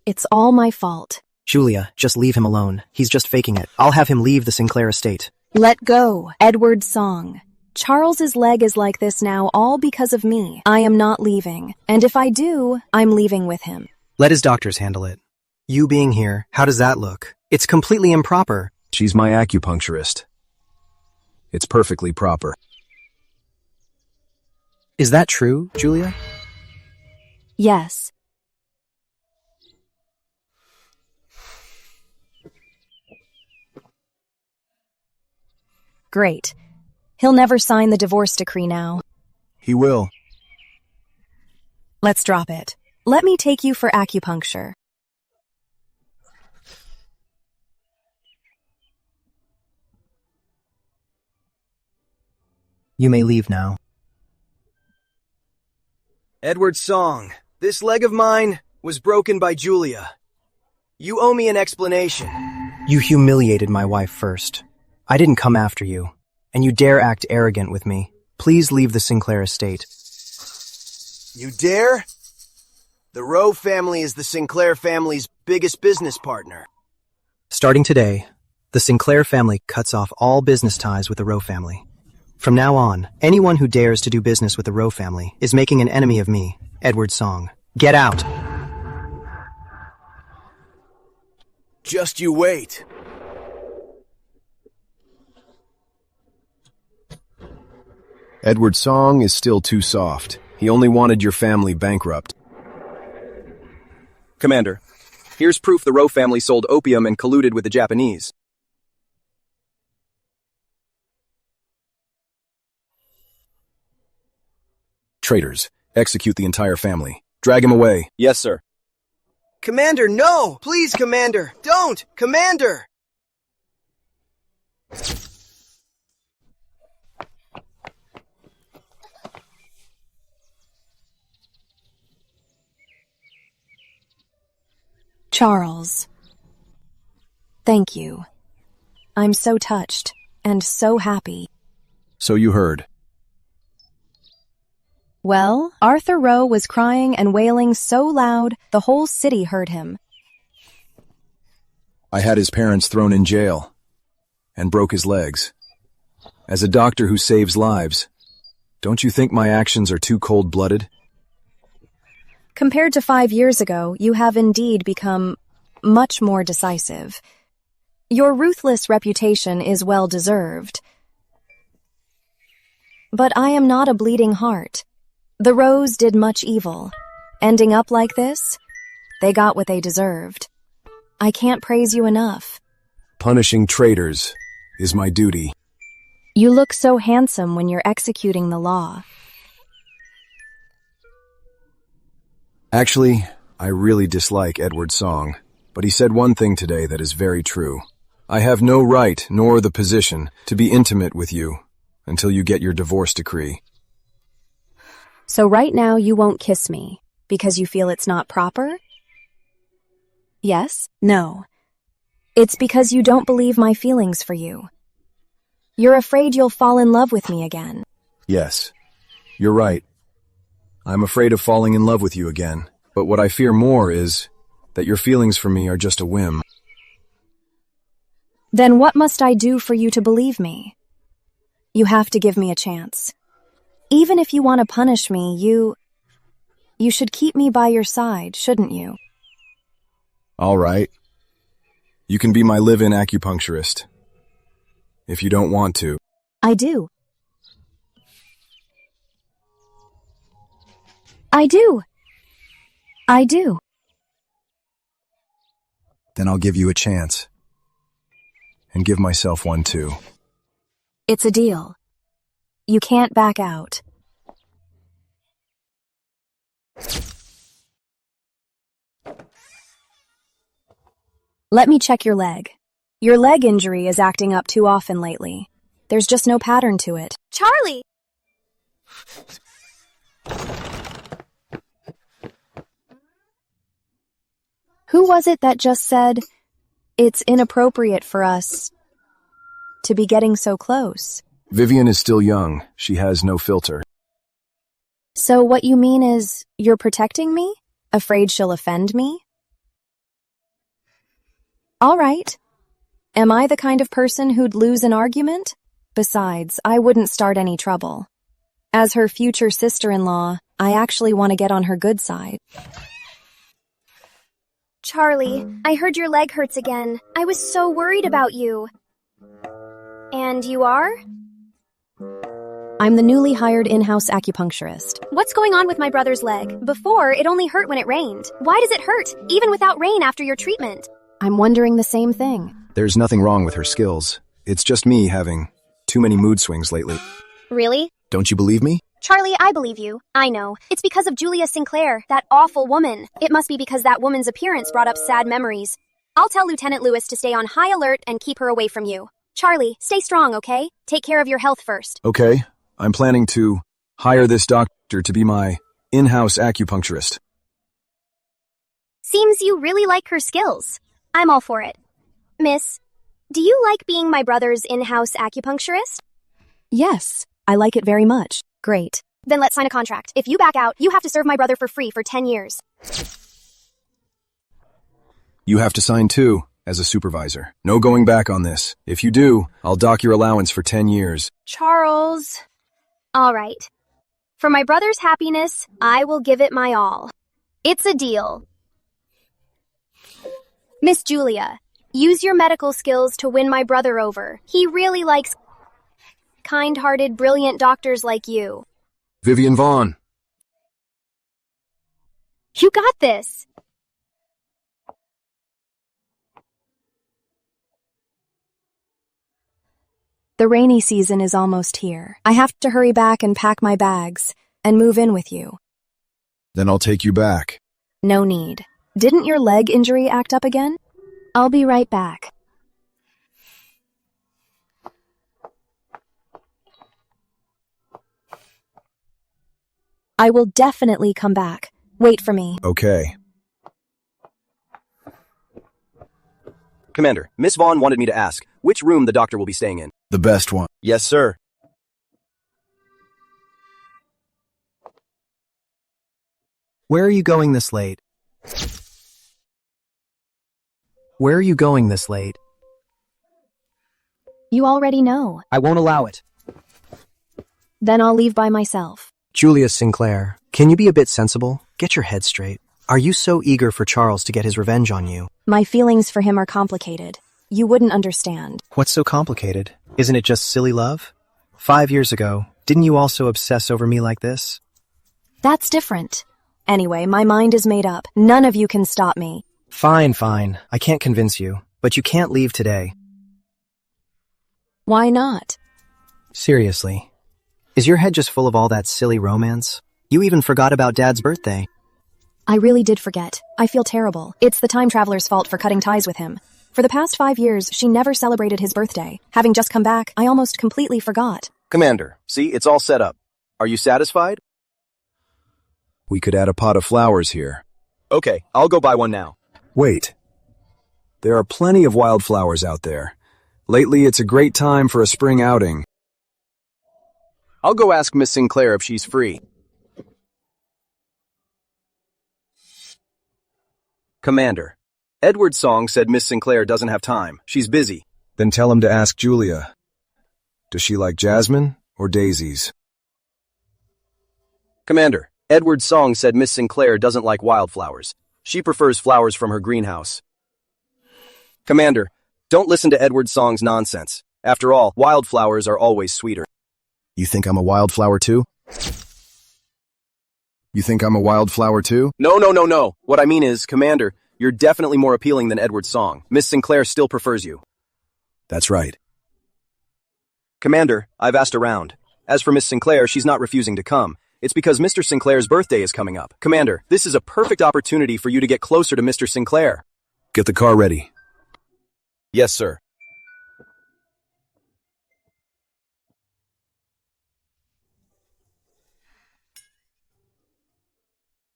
It's all my fault. Julia, just leave him alone. He's just faking it. I'll have him leave the Sinclair estate. Let go, Edward Song. Charles's leg is like this now all because of me. I am not leaving. And if I do, I'm leaving with him. Let his doctors handle it. You being here, how does that look? It's completely improper. She's my acupuncturist. It's perfectly proper. Is that true, Julia? Yes. Great. He'll never sign the divorce decree now. He will. Let's drop it. Let me take you for acupuncture. You may leave now. Edward Song, this leg of mine was broken by Julia. You owe me an explanation. You humiliated my wife first. I didn't come after you, and you dare act arrogant with me. Please leave the Sinclair estate. You dare? The Rowe family is the Sinclair family's biggest business partner. Starting today, the Sinclair family cuts off all business ties with the Rowe family. From now on, anyone who dares to do business with the Rowe family is making an enemy of me, Edward Song. Get out! Just you wait. Edward Song is still too soft. He only wanted your family bankrupt. Commander, here's proof the Rowe family sold opium and colluded with the Japanese. Traitors, execute the entire family. Drag him away. Yes, sir. Commander, no! Please, Commander! Don't! Commander! Charles. Thank you. I'm so touched and so happy. So you heard. Well, Arthur Rowe was crying and wailing so loud the whole city heard him. I had his parents thrown in jail and broke his legs. As a doctor who saves lives, don't you think my actions are too cold-blooded? Compared to 5 years ago, you have indeed become much more decisive. Your ruthless reputation is well deserved. But I am not a bleeding heart. The Rowes did much evil. Ending up like this, they got what they deserved. I can't praise you enough. Punishing traitors is my duty. You look so handsome when you're executing the law. Actually, I really dislike Edward's song, but he said one thing today that is very true. I have no right nor the position to be intimate with you until you get your divorce decree. So right now you won't kiss me because you feel it's not proper? Yes? No. It's because you don't believe my feelings for you. You're afraid you'll fall in love with me again. Yes, you're right. I'm afraid of falling in love with you again, but what I fear more is that your feelings for me are just a whim. Then what must I do for you to believe me? You have to give me a chance. Even if you want to punish me, you should keep me by your side, shouldn't you? All right. You can be my live-in acupuncturist. If you don't want to. I do. I do. I do. Then I'll give you a chance. And give myself one too. It's a deal. You can't back out. Let me check your leg. Your leg injury is acting up too often lately. There's just no pattern to it. Charlie! Who was it that just said, "It's inappropriate for us to be getting so close"? Vivian is still young. She has no filter. So what you mean is, you're protecting me? Afraid she'll offend me? All right. Am I the kind of person who'd lose an argument? Besides, I wouldn't start any trouble. As her future sister-in-law, I actually want to get on her good side. Charlie, I heard your leg hurts again. I was so worried about you. And you are? I'm the newly hired in-house acupuncturist. What's going on with my brother's leg? Before, it only hurt when it rained. Why does it hurt, even without rain after your treatment? I'm wondering the same thing. There's nothing wrong with her skills. It's just me having too many mood swings lately. Really? Don't you believe me? Charlie, I believe you. I know. It's because of Julia Sinclair, that awful woman. It must be because that woman's appearance brought up sad memories. I'll tell Lieutenant Lewis to stay on high alert and keep her away from you. Charlie, stay strong, okay? Take care of your health first. Okay. I'm planning to hire this doctor to be my in-house acupuncturist. Seems you really like her skills. I'm all for it. Miss, do you like being my brother's in-house acupuncturist? Yes, I like it very much. Great. Then let's sign a contract. If you back out, you have to serve my brother for free for 10 years. You have to sign too, as a supervisor. No going back on this. If you do, I'll dock your allowance for 10 years. Charles. All right. For my brother's happiness, I will give it my all. It's a deal. Miss Julia, use your medical skills to win my brother over. He really likes kind-hearted, brilliant doctors like you. Vivian Vaughn. You got this. The rainy season is almost here. I have to hurry back and pack my bags and move in with you. Then I'll take you back. No need. Didn't your leg injury act up again? I'll be right back. I will definitely come back. Wait for me. Okay. Commander, Miss Vaughn wanted me to ask which room the doctor will be staying in. The best one. Yes, sir. Where are you going this late? Where are you going this late? You already know. I won't allow it. Then I'll leave by myself. Julia Sinclair, can you be a bit sensible? Get your head straight. Are you so eager for Charles to get his revenge on you? My feelings for him are complicated. You wouldn't understand. What's so complicated? Isn't it just silly love? 5 years ago, didn't you also obsess over me like this? That's different. Anyway, my mind is made up. None of you can stop me. Fine, fine. I can't convince you, but you can't leave today. Why not? Seriously. Is your head just full of all that silly romance? You even forgot about Dad's birthday. I really did forget. I feel terrible. It's the time traveler's fault for cutting ties with him. For the past 5 years, she never celebrated his birthday. Having just come back, I almost completely forgot. Commander, see, it's all set up. Are you satisfied? We could add a pot of flowers here. Okay, I'll go buy one now. Wait. There are plenty of wildflowers out there. Lately, it's a great time for a spring outing. I'll go ask Miss Sinclair if she's free. Commander, Edward's song said Miss Sinclair doesn't have time. She's busy. Then tell him to ask Julia. Does she like jasmine or daisies? Commander, Edward's song said Miss Sinclair doesn't like wildflowers. She prefers flowers from her greenhouse. Commander, don't listen to Edward's song's nonsense. After all, wildflowers are always sweeter. You think I'm a wildflower too? You think I'm a wildflower too? No. What I mean is, Commander, you're definitely more appealing than Edward's song. Miss Sinclair still prefers you. That's right. Commander, I've asked around. As for Miss Sinclair, she's not refusing to come. It's because Mr. Sinclair's birthday is coming up. Commander, this is a perfect opportunity for you to get closer to Mr. Sinclair. Get the car ready. Yes, sir.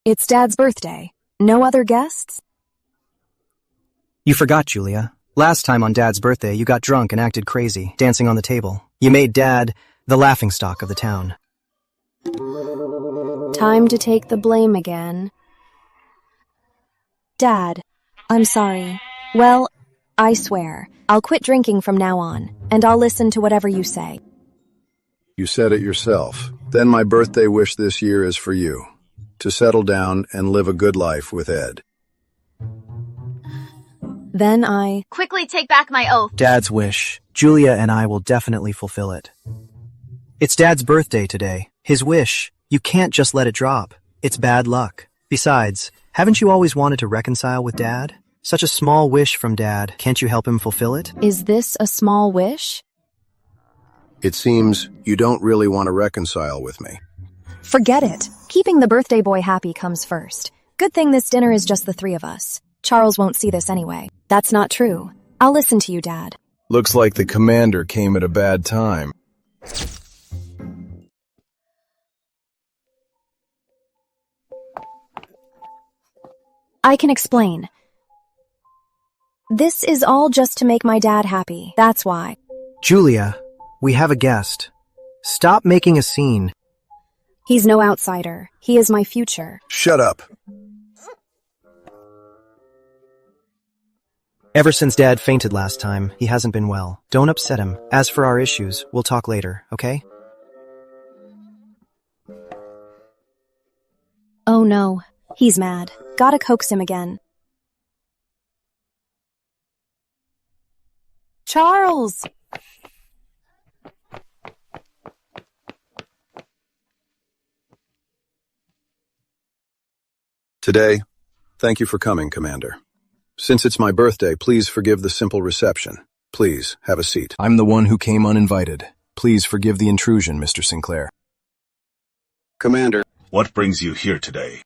It's Dad's birthday. No other guests? You forgot, Julia. Last time on Dad's birthday, you got drunk and acted crazy, dancing on the table. You made Dad the laughingstock of the town. Time to take the blame again. Dad, I'm sorry. Well, I swear, I'll quit drinking from now on, and I'll listen to whatever you say. You said it yourself. Then my birthday wish this year is for you. To settle down and live a good life with Ed. Then I... Quickly take back my oath. Dad's wish. Julia and I will definitely fulfill it. It's Dad's birthday today. His wish. You can't just let it drop. It's bad luck. Besides, haven't you always wanted to reconcile with Dad? Such a small wish from Dad. Can't you help him fulfill it? Is this a small wish? It seems you don't really want to reconcile with me. Forget it. Keeping the birthday boy happy comes first. Good thing this dinner is just the 3 of us. Charles won't see this anyway. That's not true. I'll listen to you, Dad. Looks like the commander came at a bad time. I can explain. This is all just to make my dad happy. That's why. Julia, we have a guest. Stop making a scene. He's no outsider. He is my future. Shut up. Ever since Dad fainted last time, he hasn't been well. Don't upset him. As for our issues, we'll talk later, okay? Oh no. He's mad. Gotta coax him again. Charles! Today, thank you for coming, Commander. Since it's my birthday, please forgive the simple reception. Please, have a seat. I'm the one who came uninvited. Please forgive the intrusion, Mr. Sinclair. Commander. What brings you here today?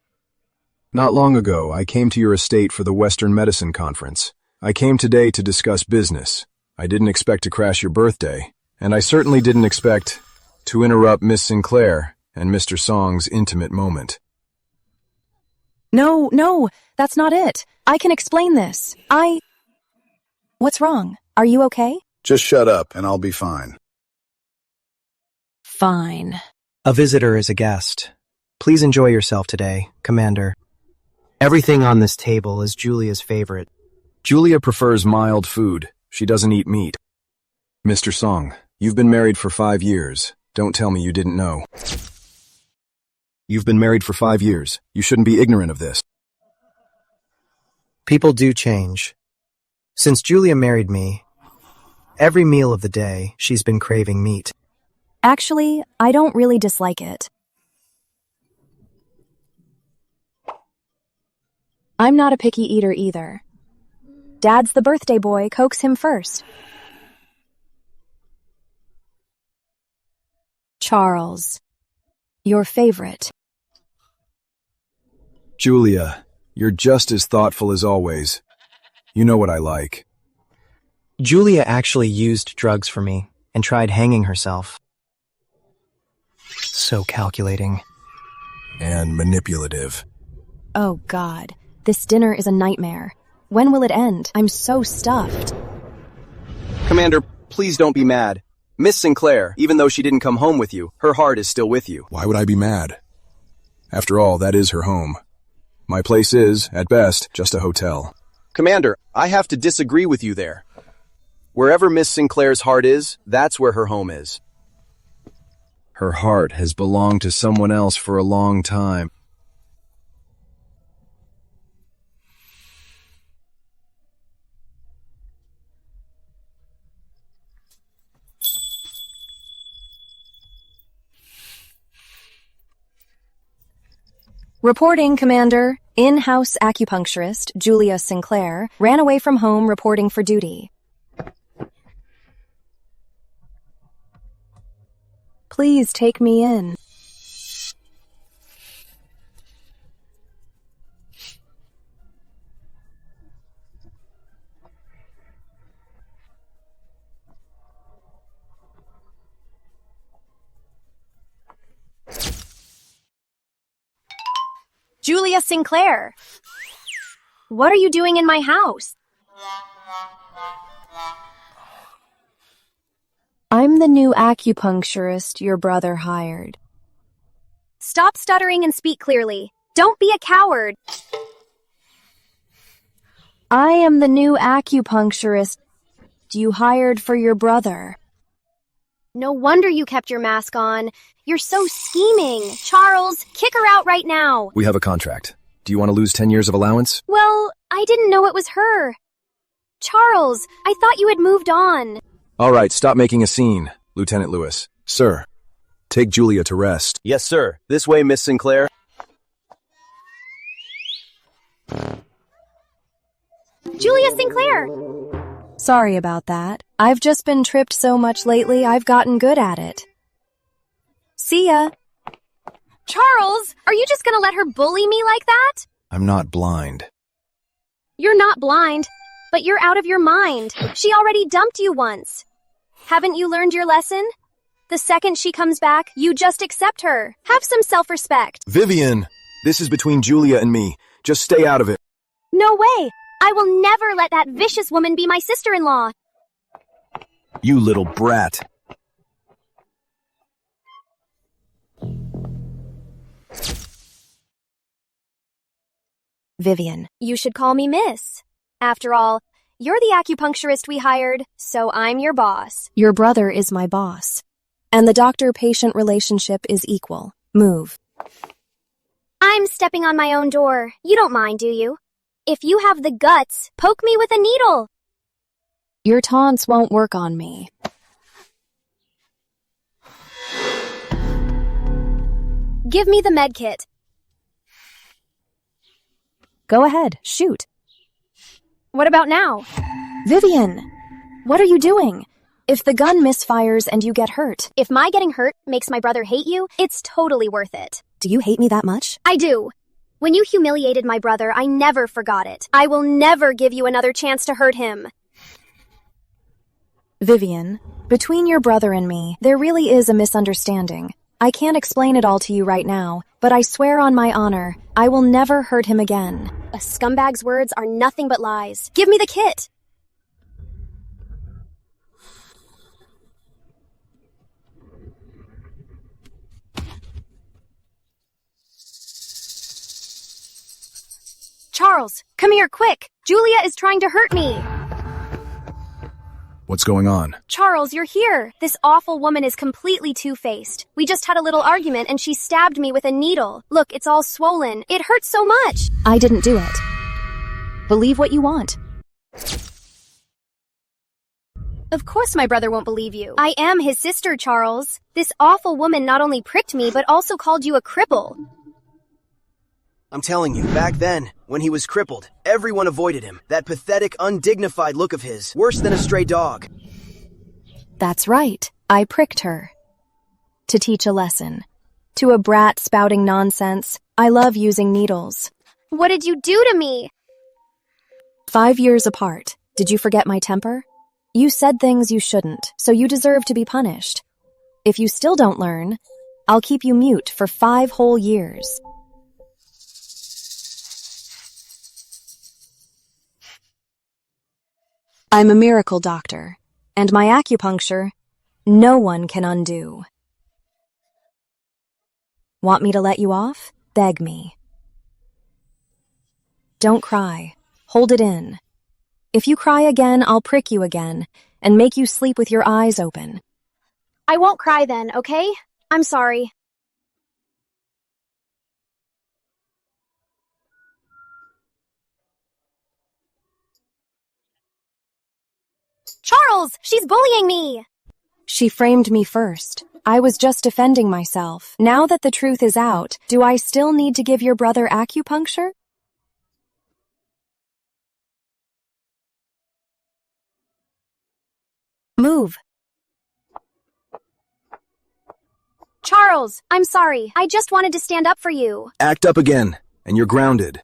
Not long ago, I came to your estate for the Western Medicine Conference. I came today to discuss business. I didn't expect to crash your birthday, and I certainly didn't expect to interrupt Miss Sinclair and Mr. Song's intimate moment. No, that's not it. I can explain this. What's wrong? Are you okay? Just shut up and I'll be fine. Fine. A visitor is a guest. Please enjoy yourself today, Commander. Everything on this table is Julia's favorite. Julia prefers mild food. She doesn't eat meat. Mr. Song, you've been married for 5 years. Don't tell me you didn't know. You've been married for 5 years. You shouldn't be ignorant of this. People do change. Since Julia married me, every meal of the day, she's been craving meat. Actually, I don't really dislike it. I'm not a picky eater either. Dad's the birthday boy, coax him first. Charles, your favorite. Julia, you're just as thoughtful as always. You know what I like. Julia actually used drugs for me and tried hanging herself. So calculating. And manipulative. Oh God, this dinner is a nightmare. When will it end? I'm so stuffed. Commander, please don't be mad. Miss Sinclair, even though she didn't come home with you, her heart is still with you. Why would I be mad? After all, that is her home. My place is, at best, just a hotel. Commander, I have to disagree with you there. Wherever Miss Sinclair's heart is, that's where her home is. Her heart has belonged to someone else for a long time. Reporting, Commander. In-house acupuncturist Julia Sinclair ran away from home reporting for duty. Please take me in. Julia Sinclair! What are you doing in my house? I'm the new acupuncturist your brother hired. Stop stuttering and speak clearly. Don't be a coward. I am the new acupuncturist you hired for your brother. No wonder you kept your mask on. You're so scheming. Charles, kick her out right now. We have a contract. Do you want to lose 10 years of allowance? Well, I didn't know it was her. Charles, I thought you had moved on. All right, stop making a scene, Lieutenant Lewis. Sir, take Julia to rest. Yes, sir. This way, Miss Sinclair. Julia Sinclair! Sorry about that. I've just been tripped so much lately, I've gotten good at it. See ya. Charles, are you just gonna let her bully me like that? I'm not blind. You're not blind, but you're out of your mind. She already dumped you once. Haven't you learned your lesson? The second she comes back, you just accept her. Have some self-respect. Vivian, this is between Julia and me. Just stay out of it. No way! I will never let that vicious woman be my sister-in-law. You little brat. Vivian. You should call me Miss. After all, you're the acupuncturist we hired, so I'm your boss. Your brother is my boss. And the doctor-patient relationship is equal. Move. I'm stepping on my own door. You don't mind, do you? If you have the guts, poke me with a needle. Your taunts won't work on me. Give me the med kit. Go ahead, shoot. What about now? Vivian, what are you doing? If the gun misfires and you get hurt. If my getting hurt makes my brother hate you, it's totally worth it. Do you hate me that much? I do. When you humiliated my brother, I never forgot it. I will never give you another chance to hurt him. Vivian, between your brother and me, there really is a misunderstanding. I can't explain it all to you right now, but I swear on my honor, I will never hurt him again. A scumbag's words are nothing but lies. Give me the kit. Charles, come here quick. Julia is trying to hurt me. What's going on? Charles, you're here. This awful woman is completely two-faced. We just had a little argument and she stabbed me with a needle. Look, it's all swollen. It hurts so much. I didn't do it. Believe what you want. Of course my brother won't believe you. I am his sister, Charles. This awful woman not only pricked me, but also called you a cripple. I'm telling you, back then, when he was crippled, everyone avoided him. That pathetic, undignified look of his, worse than a stray dog. That's right. I pricked her. To teach a lesson. To a brat spouting nonsense, I love using needles. What did you do to me? 5 years apart. Did you forget my temper? You said things you shouldn't, so you deserve to be punished. If you still don't learn, I'll keep you mute for 5 whole years. I'm a miracle doctor, and my acupuncture, no one can undo. Want me to let you off? Beg me. Don't cry. Hold it in. If you cry again, I'll prick you again and make you sleep with your eyes open. I won't cry then, okay? I'm sorry. Charles, she's bullying me! She framed me first. I was just defending myself. Now that the truth is out, do I still need to give your brother acupuncture? Move. Charles, I'm sorry. I just wanted to stand up for you. Act up again, and you're grounded.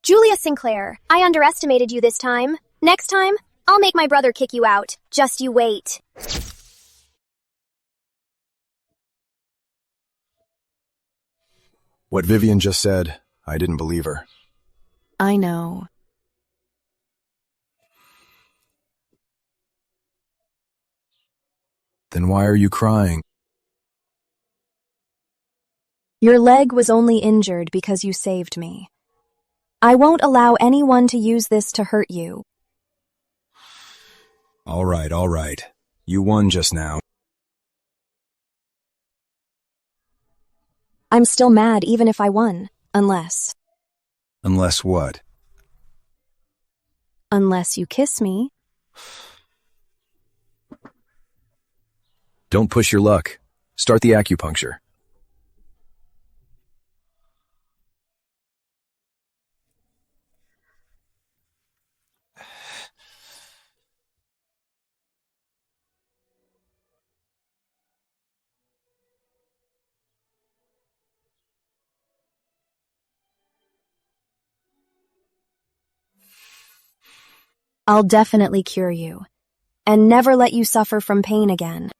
Julia Sinclair, I underestimated you this time. Next time, I'll make my brother kick you out. Just you wait. What Vivian just said, I didn't believe her. I know. Then why are you crying? Your leg was only injured because you saved me. I won't allow anyone to use this to hurt you. All right. You won just now. I'm still mad even if I won, unless... Unless what? Unless you kiss me. Don't push your luck. Start the acupuncture. I'll definitely cure you, and never let you suffer from pain again.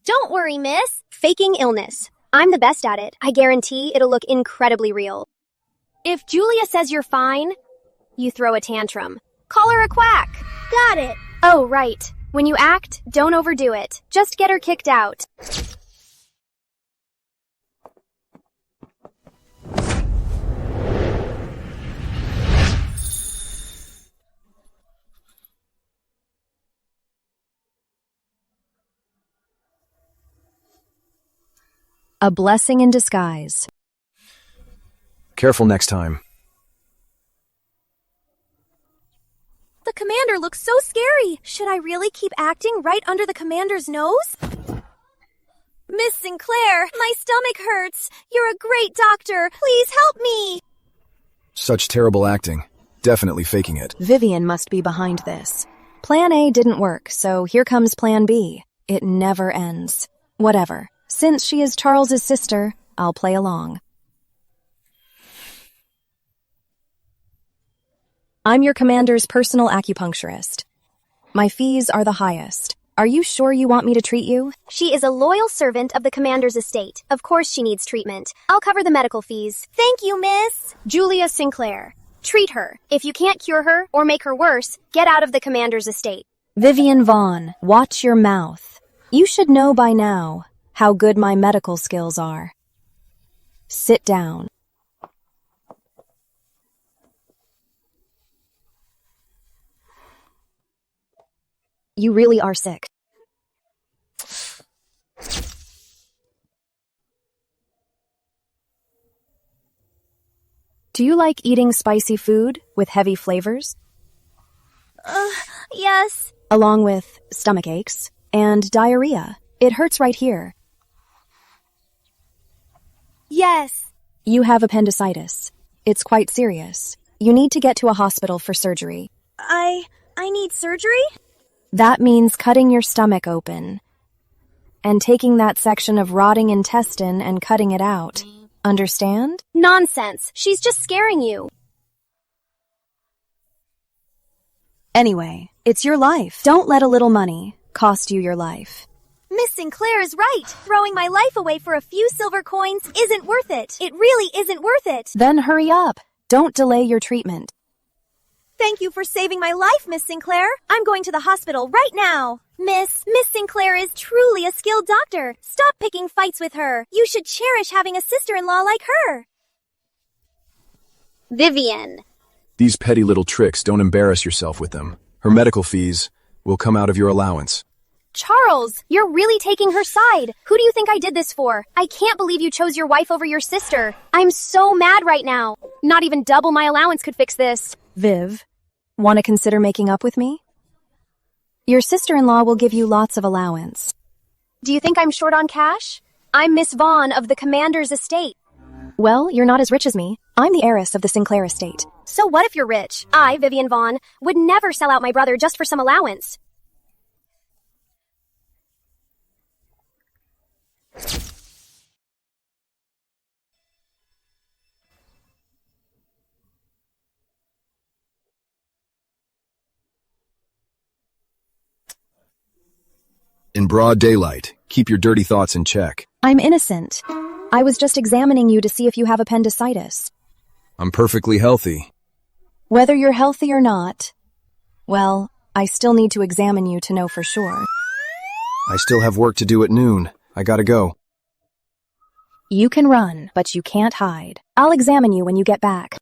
Don't worry, miss. Faking illness. I'm the best at it. I guarantee it'll look incredibly real. If Julia says you're fine, you throw a tantrum. Call her a quack. Got it. Oh, right. When you act, don't overdo it. Just get her kicked out. A blessing in disguise. Careful next time. The commander looks so scary. Should I really keep acting right under the commander's nose? Miss Sinclair, my stomach hurts. You're a great doctor. Please help me. Such terrible acting. Definitely faking it. Vivian must be behind this. Plan A didn't work, so here comes Plan B. It never ends. Whatever. Since she is Charles's sister, I'll play along. I'm your commander's personal acupuncturist. My fees are the highest. Are you sure you want me to treat you? She is a loyal servant of the commander's estate. Of course she needs treatment. I'll cover the medical fees. Thank you, miss. Julia Sinclair. Treat her. If you can't cure her or make her worse, get out of the commander's estate. Vivian Vaughn, watch your mouth. You should know by now how good my medical skills are. Sit down. You really are sick. Do you like eating spicy food with heavy flavors? Yes. Along with stomach aches and diarrhea. It hurts right here. Yes. You have appendicitis. It's quite serious. You need to get to a hospital for surgery. I need surgery? That means cutting your stomach open and taking that section of rotting intestine and cutting it out. Understand? Nonsense. She's just scaring you. Anyway, it's your life. Don't let a little money cost you your life. Miss Sinclair is right. Throwing my life away for a few silver coins isn't worth it. It really isn't worth it. Then hurry up. Don't delay your treatment. Thank you for saving my life, Miss Sinclair. I'm going to the hospital right now. Miss Sinclair is truly a skilled doctor. Stop picking fights with her. You should cherish having a sister-in-law like her. Vivian. These petty little tricks, don't embarrass yourself with them. Her medical fees will come out of your allowance. Charles, you're really taking her side. Who do you think I did this for? I can't believe you chose your wife over your sister. I'm so mad right now. Not even double my allowance could fix this. Viv, want to consider making up with me? Your sister-in-law will give you lots of allowance. Do you think I'm short on cash? I'm Miss Vaughn of the Commander's estate. Well, you're not as rich as me. I'm the heiress of the Sinclair estate. So what if you're rich? I, Vivian Vaughn, would never sell out my brother just for some allowance. In broad daylight, keep your dirty thoughts in check. I'm innocent. I was just examining you to see if you have appendicitis. I'm perfectly healthy. Whether you're healthy or not, well, I still need to examine you to know for sure. I still have work to do at noon. I gotta go. You can run, but you can't hide. I'll examine you when you get back.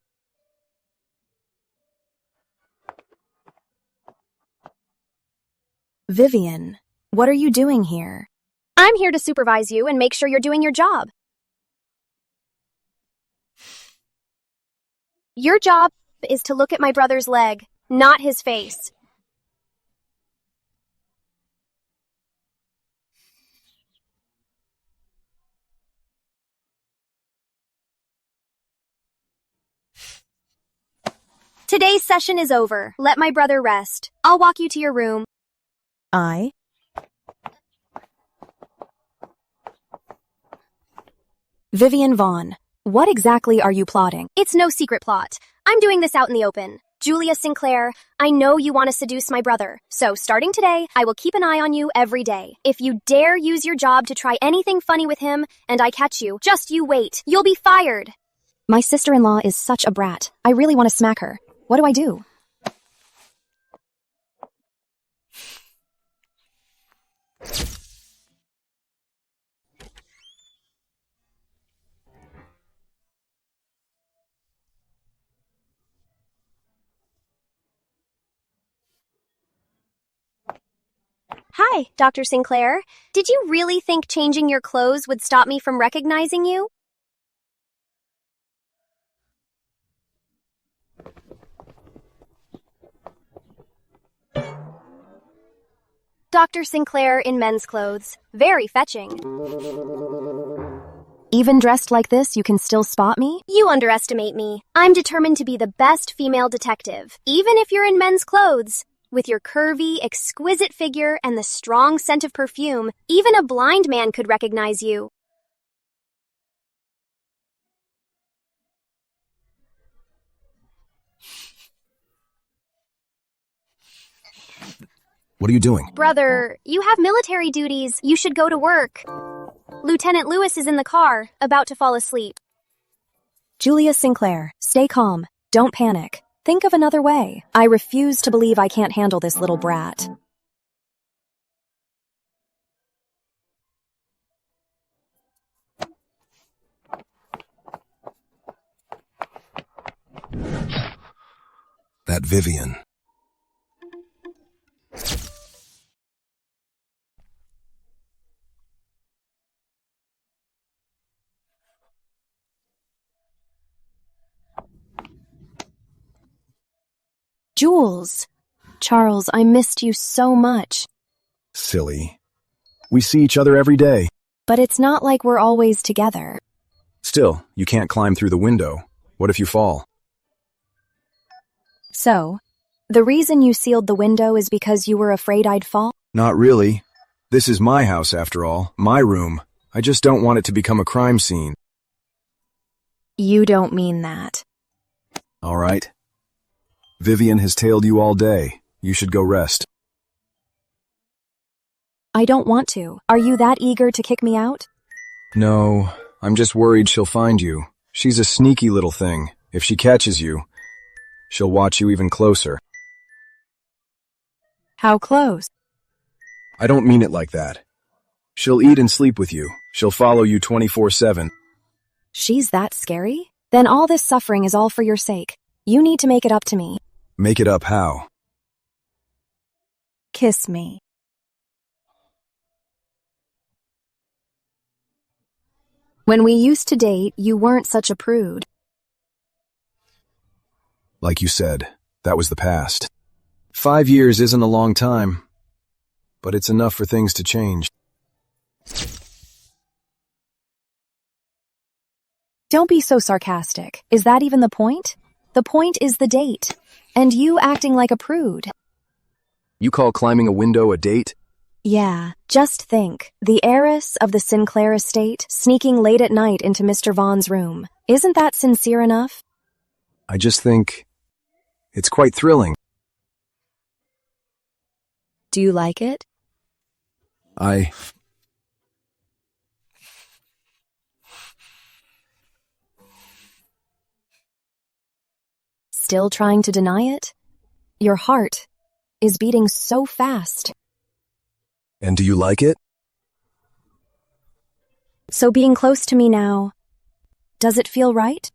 Vivian, what are you doing here? I'm here to supervise you and make sure you're doing your job. Your job is to look at my brother's leg, not his face. Today's session is over. Let my brother rest. I'll walk you to your room. Vivian Vaughn, what exactly are you plotting? It's no secret plot. I'm doing this out in the open. Julia Sinclair, I know you want to seduce my brother. So starting today, I will keep an eye on you every day. If you dare use your job to try anything funny with him, and I catch you, just you wait. You'll be fired. My sister-in-law is such a brat. I really want to smack her. What do I do? Hi, Dr. Sinclair. Did you really think changing your clothes would stop me from recognizing you? Dr. Sinclair in men's clothes. Very fetching. Even dressed like this, you can still spot me? You underestimate me. I'm determined to be the best female detective, even if you're in men's clothes. With your curvy, exquisite figure and the strong scent of perfume, even a blind man could recognize you. What are you doing? Brother, you have military duties. You should go to work. Lieutenant Lewis is in the car, about to fall asleep. Julia Sinclair, stay calm. Don't panic. Think of another way. I refuse to believe I can't handle this little brat. That Vivian. Jules! Charles, I missed you so much. Silly. We see each other every day. But it's not like we're always together. Still, you can't climb through the window. What if you fall? So, the reason you sealed the window is because you were afraid I'd fall? Not really. This is my house, after all. My room. I just don't want it to become a crime scene. You don't mean that. All right. Vivian has tailed you all day. You should go rest. I don't want to. Are you that eager to kick me out? No, I'm just worried she'll find you. She's a sneaky little thing. If she catches you, she'll watch you even closer. How close? I don't mean it like that. She'll eat and sleep with you. She'll follow you 24/7. She's that scary? Then all this suffering is all for your sake. You need to make it up to me. Make it up how? Kiss me. When we used to date, you weren't such a prude. Like you said, that was the past. 5 years isn't a long time, but it's enough for things to change. Don't be so sarcastic. Is that even the point? The point is the date. And you acting like a prude. You call climbing a window a date? Yeah, just think. The heiress of the Sinclair estate sneaking late at night into Mr. Vaughn's room. Isn't that sincere enough? I just think it's quite thrilling. Do you like it? Still trying to deny it? Your heart is beating so fast. And do you like it? So being close to me now, does it feel right?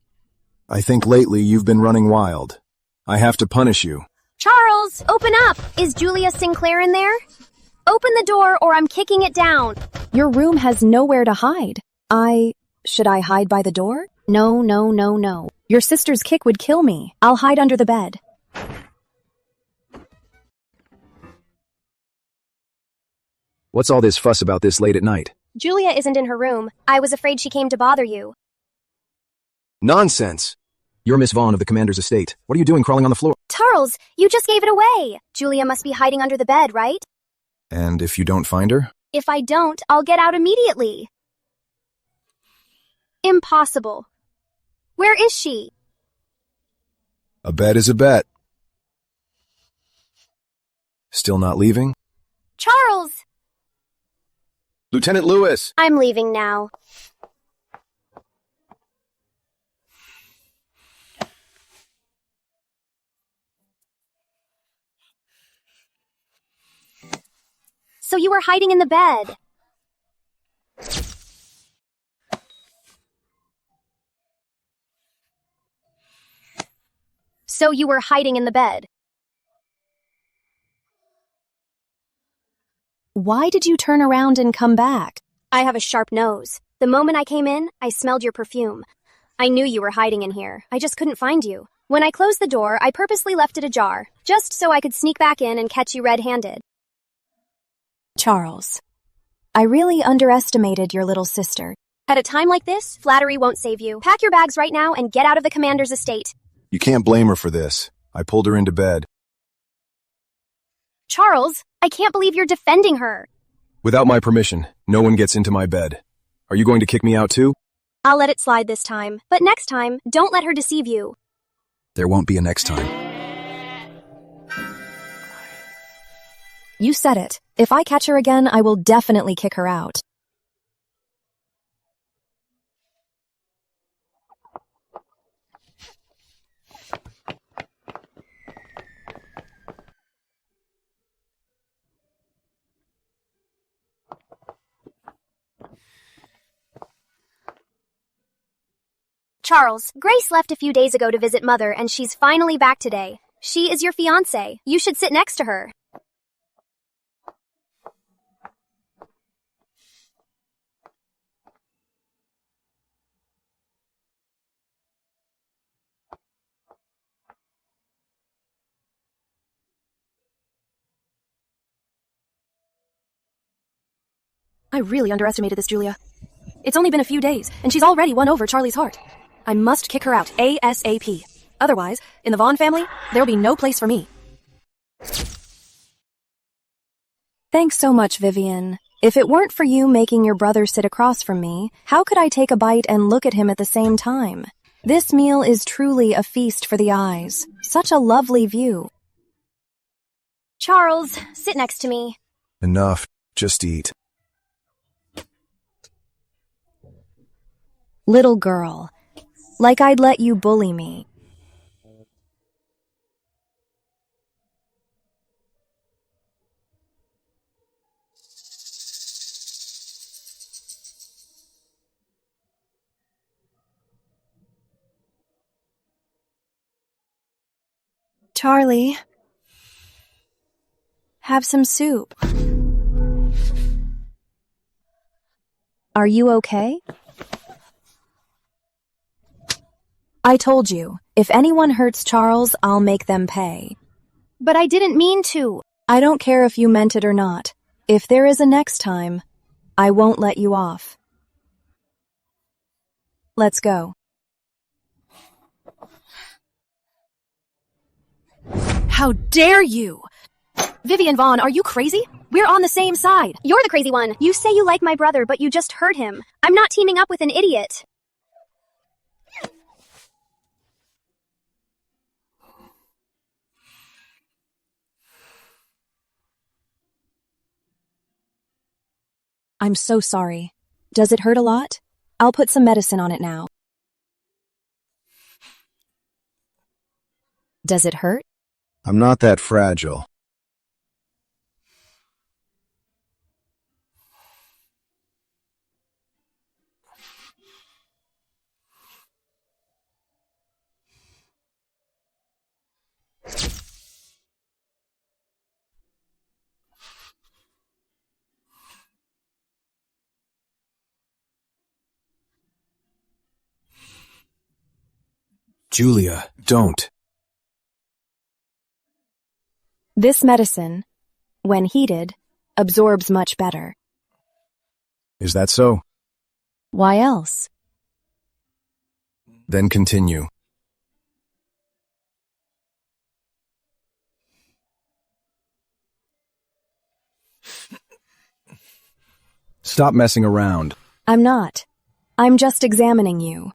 I think lately you've been running wild. I have to punish you. Charles, open up! Is Julia Sinclair in there? Open the door or I'm kicking it down. Your room has nowhere to hide. Should I hide by the door? No, no, no, no. Your sister's kick would kill me. I'll hide under the bed. What's all this fuss about this late at night? Julia isn't in her room. I was afraid she came to bother you. Nonsense! You're Miss Vaughn of the commander's estate. What are you doing crawling on the floor? Charles, you just gave it away. Julia must be hiding under the bed, right? And if you don't find her? If I don't, I'll get out immediately. Impossible. Where is she? A bet is a bet. Still not leaving? Charles! Lieutenant Lewis! I'm leaving now. So you were hiding in the bed. So you were hiding in the bed. Why did you turn around and come back? I have a sharp nose. The moment I came in, I smelled your perfume. I knew you were hiding in here. I just couldn't find you. When I closed the door, I purposely left it ajar, just so I could sneak back in and catch you red-handed. Charles, I really underestimated your little sister. At a time like this, flattery won't save you. Pack your bags right now and get out of the commander's estate. You can't blame her for this. I pulled her into bed. Charles, I can't believe you're defending her. Without my permission, no one gets into my bed. Are you going to kick me out too? I'll let it slide this time, but next time, don't let her deceive you. There won't be a next time. You said it. If I catch her again, I will definitely kick her out. Charles, Grace left a few days ago to visit Mother, and she's finally back today. She is your fiancé. You should sit next to her. I really underestimated this, Julia. It's only been a few days, and she's already won over Charlie's heart. I must kick her out ASAP. Otherwise, in the Vaughn family, there'll be no place for me. Thanks so much, Vivian. If it weren't for you making your brother sit across from me, how could I take a bite and look at him at the same time? This meal is truly a feast for the eyes. Such a lovely view. Charles, sit next to me. Enough. Just eat. Little girl. Like I'd let you bully me. Charlie, have some soup. Are you okay? I told you, if anyone hurts Charles, I'll make them pay. But I didn't mean to. I don't care if you meant it or not. If there is a next time, I won't let you off. Let's go. How dare you! Vivian Vaughn, are you crazy? We're on the same side. You're the crazy one. You say you like my brother, but you just hurt him. I'm not teaming up with an idiot. I'm so sorry. Does it hurt a lot? I'll put some medicine on it now. Does it hurt? I'm not that fragile. Julia, don't. This medicine, when heated, absorbs much better. Is that so? Why else? Then continue. Stop messing around. I'm not. I'm just examining you.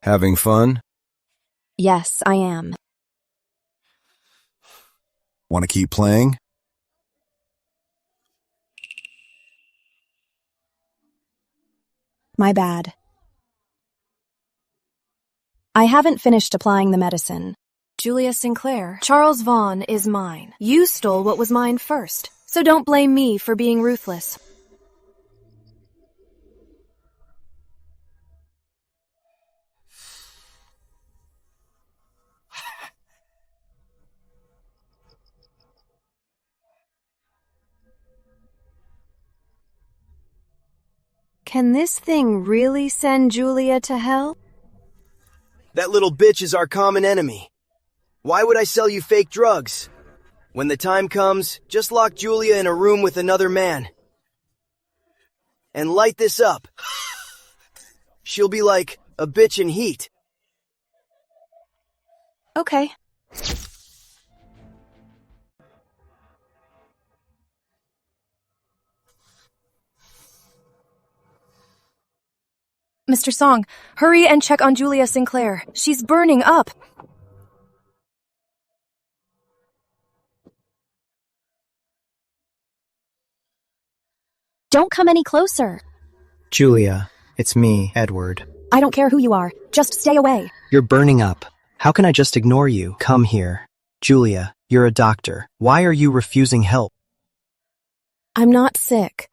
Having fun? Yes, I am. Want to keep playing? My bad. I haven't finished applying the medicine. Julia Sinclair, Charles Vaughn is mine. You stole what was mine first, so don't blame me for being ruthless. Can this thing really send Julia to hell? That little bitch is our common enemy. Why would I sell you fake drugs? When the time comes, just lock Julia in a room with another man. And light this up. She'll be like a bitch in heat. Okay. Mr. Song, hurry and check on Julia Sinclair. She's burning up. Don't come any closer. Julia, it's me, Edward. I don't care who you are. Just stay away. You're burning up. How can I just ignore you? Come here. Julia, you're a doctor. Why are you refusing help? I'm not sick.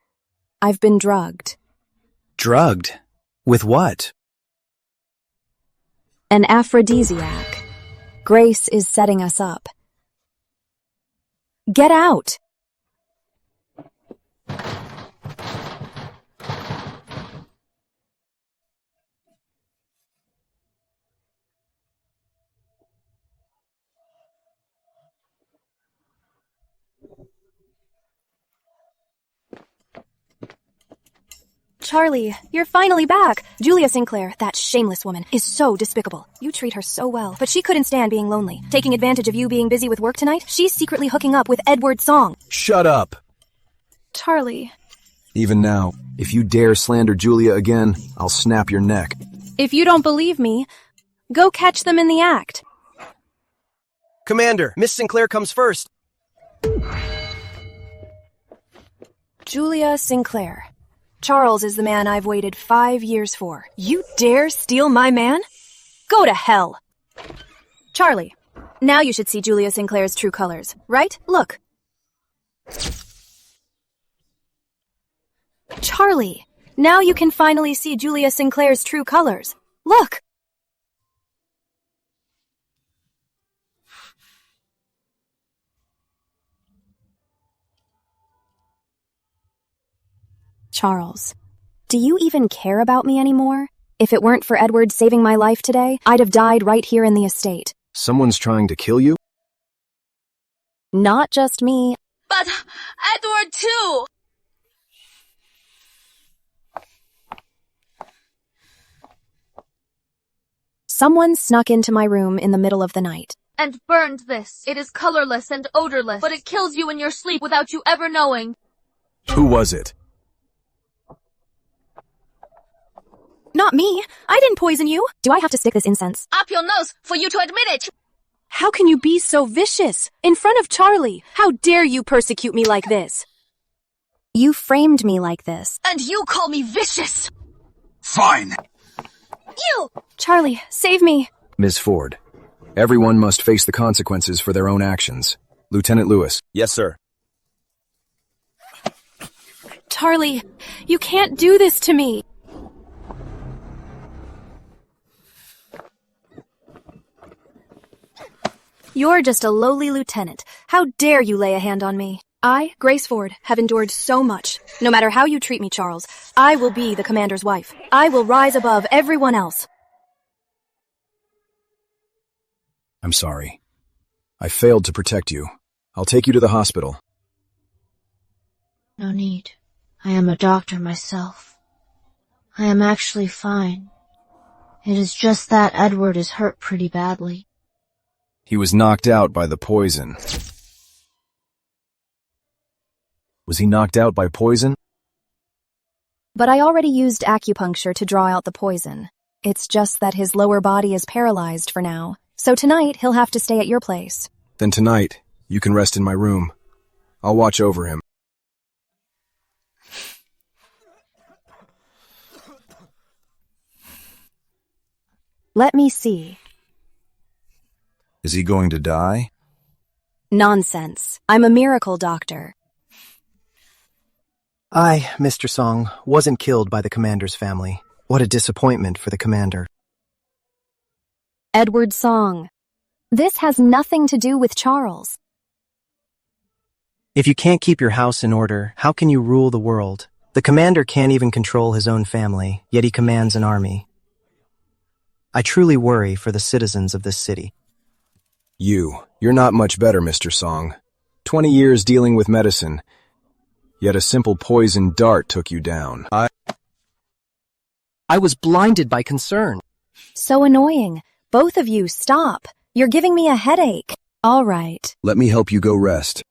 I've been drugged. Drugged? With what? An aphrodisiac. Grace is setting us up. Get out! Charlie, you're finally back. Julia Sinclair, that shameless woman, is so despicable. You treat her so well, but she couldn't stand being lonely. Taking advantage of you being busy with work tonight, she's secretly hooking up with Edward Song. Shut up! Charlie. Even now, if you dare slander Julia again, I'll snap your neck. If you don't believe me, go catch them in the act. Commander, Miss Sinclair comes first. Julia Sinclair. Charles is the man I've waited 5 years for. You dare steal my man? Go to hell. Charlie, now you should see Julia Sinclair's true colors, right? Look. Charlie, now you can finally see Julia Sinclair's true colors. Look. Charles, do you even care about me anymore? If it weren't for Edward saving my life today, I'd have died right here in the estate. Someone's trying to kill you? Not just me. But Edward too! Someone snuck into my room in the middle of the night. And burned this. It is colorless and odorless, but it kills you in your sleep without you ever knowing. Who was it? Not me. I didn't poison you. Do I have to stick this incense Up your nose for you to admit it! How can you be so vicious? In front of Charlie. How dare you persecute me like this? You framed me like this. And you call me vicious! Fine. You! Charlie, save me. Ms. Ford, everyone must face the consequences for their own actions. Lieutenant Lewis. Yes, sir. Charlie, you can't do this to me. You're just a lowly lieutenant. How dare you lay a hand on me? I, Grace Ford, have endured so much. No matter how you treat me, Charles, I will be the commander's wife. I will rise above everyone else. I'm sorry. I failed to protect you. I'll take you to the hospital. No need. I am a doctor myself. I am actually fine. It is just that Edward is hurt pretty badly. He was knocked out by the poison. Was he knocked out by poison? But I already used acupuncture to draw out the poison. It's just that his lower body is paralyzed for now. So tonight, he'll have to stay at your place. Then tonight, you can rest in my room. I'll watch over him. Let me see. Is he going to die? Nonsense. I'm a miracle doctor. I, Mr. Song, wasn't killed by the commander's family. What a disappointment for the commander. Edward Song. This has nothing to do with Charles. If you can't keep your house in order, how can you rule the world? The commander can't even control his own family, yet he commands an army. I truly worry for the citizens of this city. You're not much better, Mr. Song. 20 years dealing with medicine, yet a simple poison dart took you down. I was blinded by concern. So annoying. Both of you, stop. You're giving me a headache. All right. Let me help you go rest.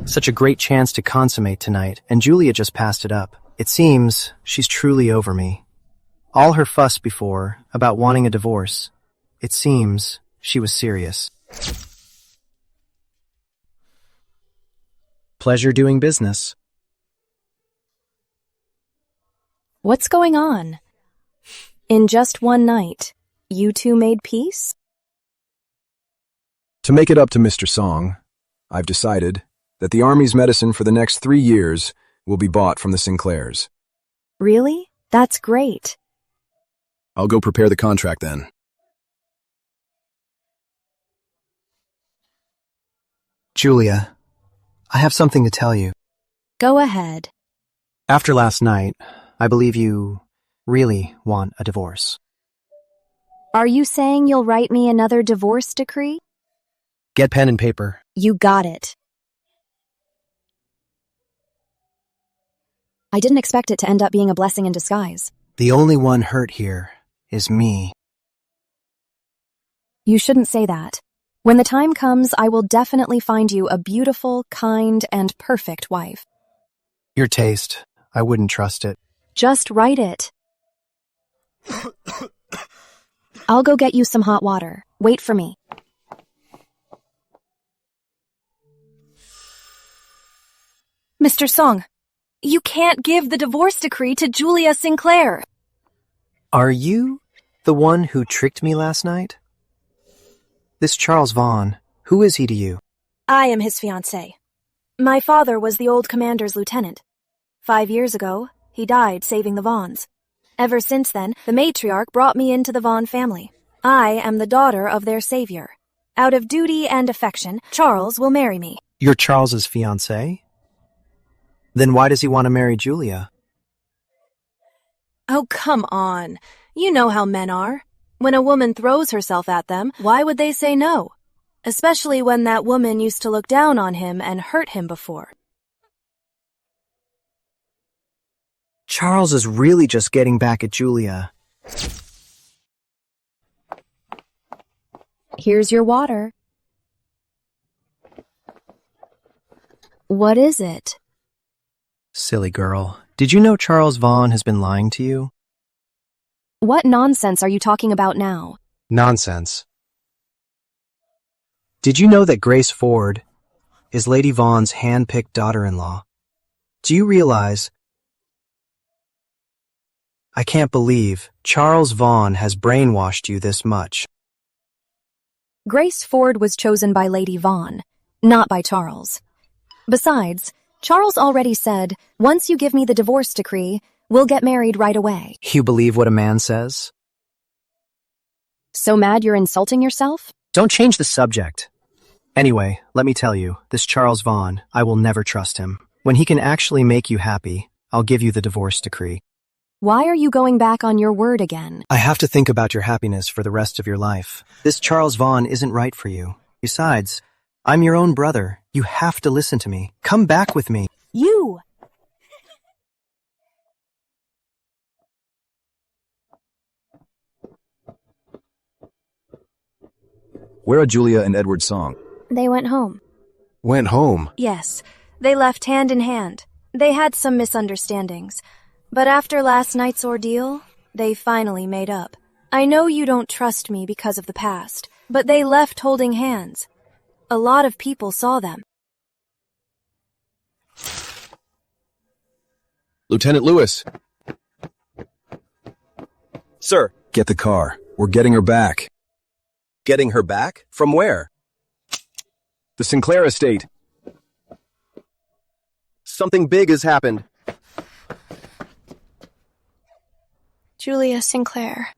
Such a great chance to consummate tonight, and Julia just passed it up. It seems she's truly over me. All her fuss before about wanting a divorce, it seems she was serious. Pleasure doing business. What's going on? In just one night, you two made peace? To make it up to Mr. Song, I've decided that the Army's medicine for the next 3 years will be bought from the Sinclairs. Really? That's great. I'll go prepare the contract then. Julia, I have something to tell you. Go ahead. After last night, I believe you really want a divorce. Are you saying you'll write me another divorce decree? Get pen and paper. You got it. I didn't expect it to end up being a blessing in disguise. The only one hurt here is me. You shouldn't say that. When the time comes, I will definitely find you a beautiful, kind, and perfect wife. Your taste. I wouldn't trust it. Just write it. I'll go get you some hot water. Wait for me. Mr. Song, you can't give the divorce decree to Julia Sinclair. Are you the one who tricked me last night? This Charles Vaughn, who is he to you? I am his fiancée. My father was the old commander's lieutenant. 5 years ago, he died saving the Vaughns. Ever since then, the matriarch brought me into the Vaughn family. I am the daughter of their savior. Out of duty and affection, Charles will marry me. You're Charles's fiancée? Then why does he want to marry Julia? Oh, come on. You know how men are. When a woman throws herself at them, why would they say no? Especially when that woman used to look down on him and hurt him before. Charles is really just getting back at Julia. Here's your water. What is it? Silly girl. Did you know Charles Vaughn has been lying to you? What nonsense are you talking about now? Nonsense. Did you know that Grace Ford is Lady Vaughn's hand-picked daughter-in-law? Do you realize? I can't believe Charles Vaughn has brainwashed you this much. Grace Ford was chosen by Lady Vaughn, not by Charles. Besides, Charles already said, once you give me the divorce decree, we'll get married right away. You believe what a man says? So mad you're insulting yourself? Don't change the subject. Anyway, let me tell you, this Charles Vaughn, I will never trust him. When he can actually make you happy, I'll give you the divorce decree. Why are you going back on your word again? I have to think about your happiness for the rest of your life. This Charles Vaughn isn't right for you. Besides, I'm your own brother. You have to listen to me. Come back with me. You! Where are Julia and Edward Song? They went home. Went home? Yes, they left hand in hand. They had some misunderstandings. But after last night's ordeal, they finally made up. I know you don't trust me because of the past, but they left holding hands. A lot of people saw them. Lieutenant Lewis. Sir. Get the car. We're getting her back. Getting her back? From where? The Sinclair estate. Something big has happened. Julia Sinclair.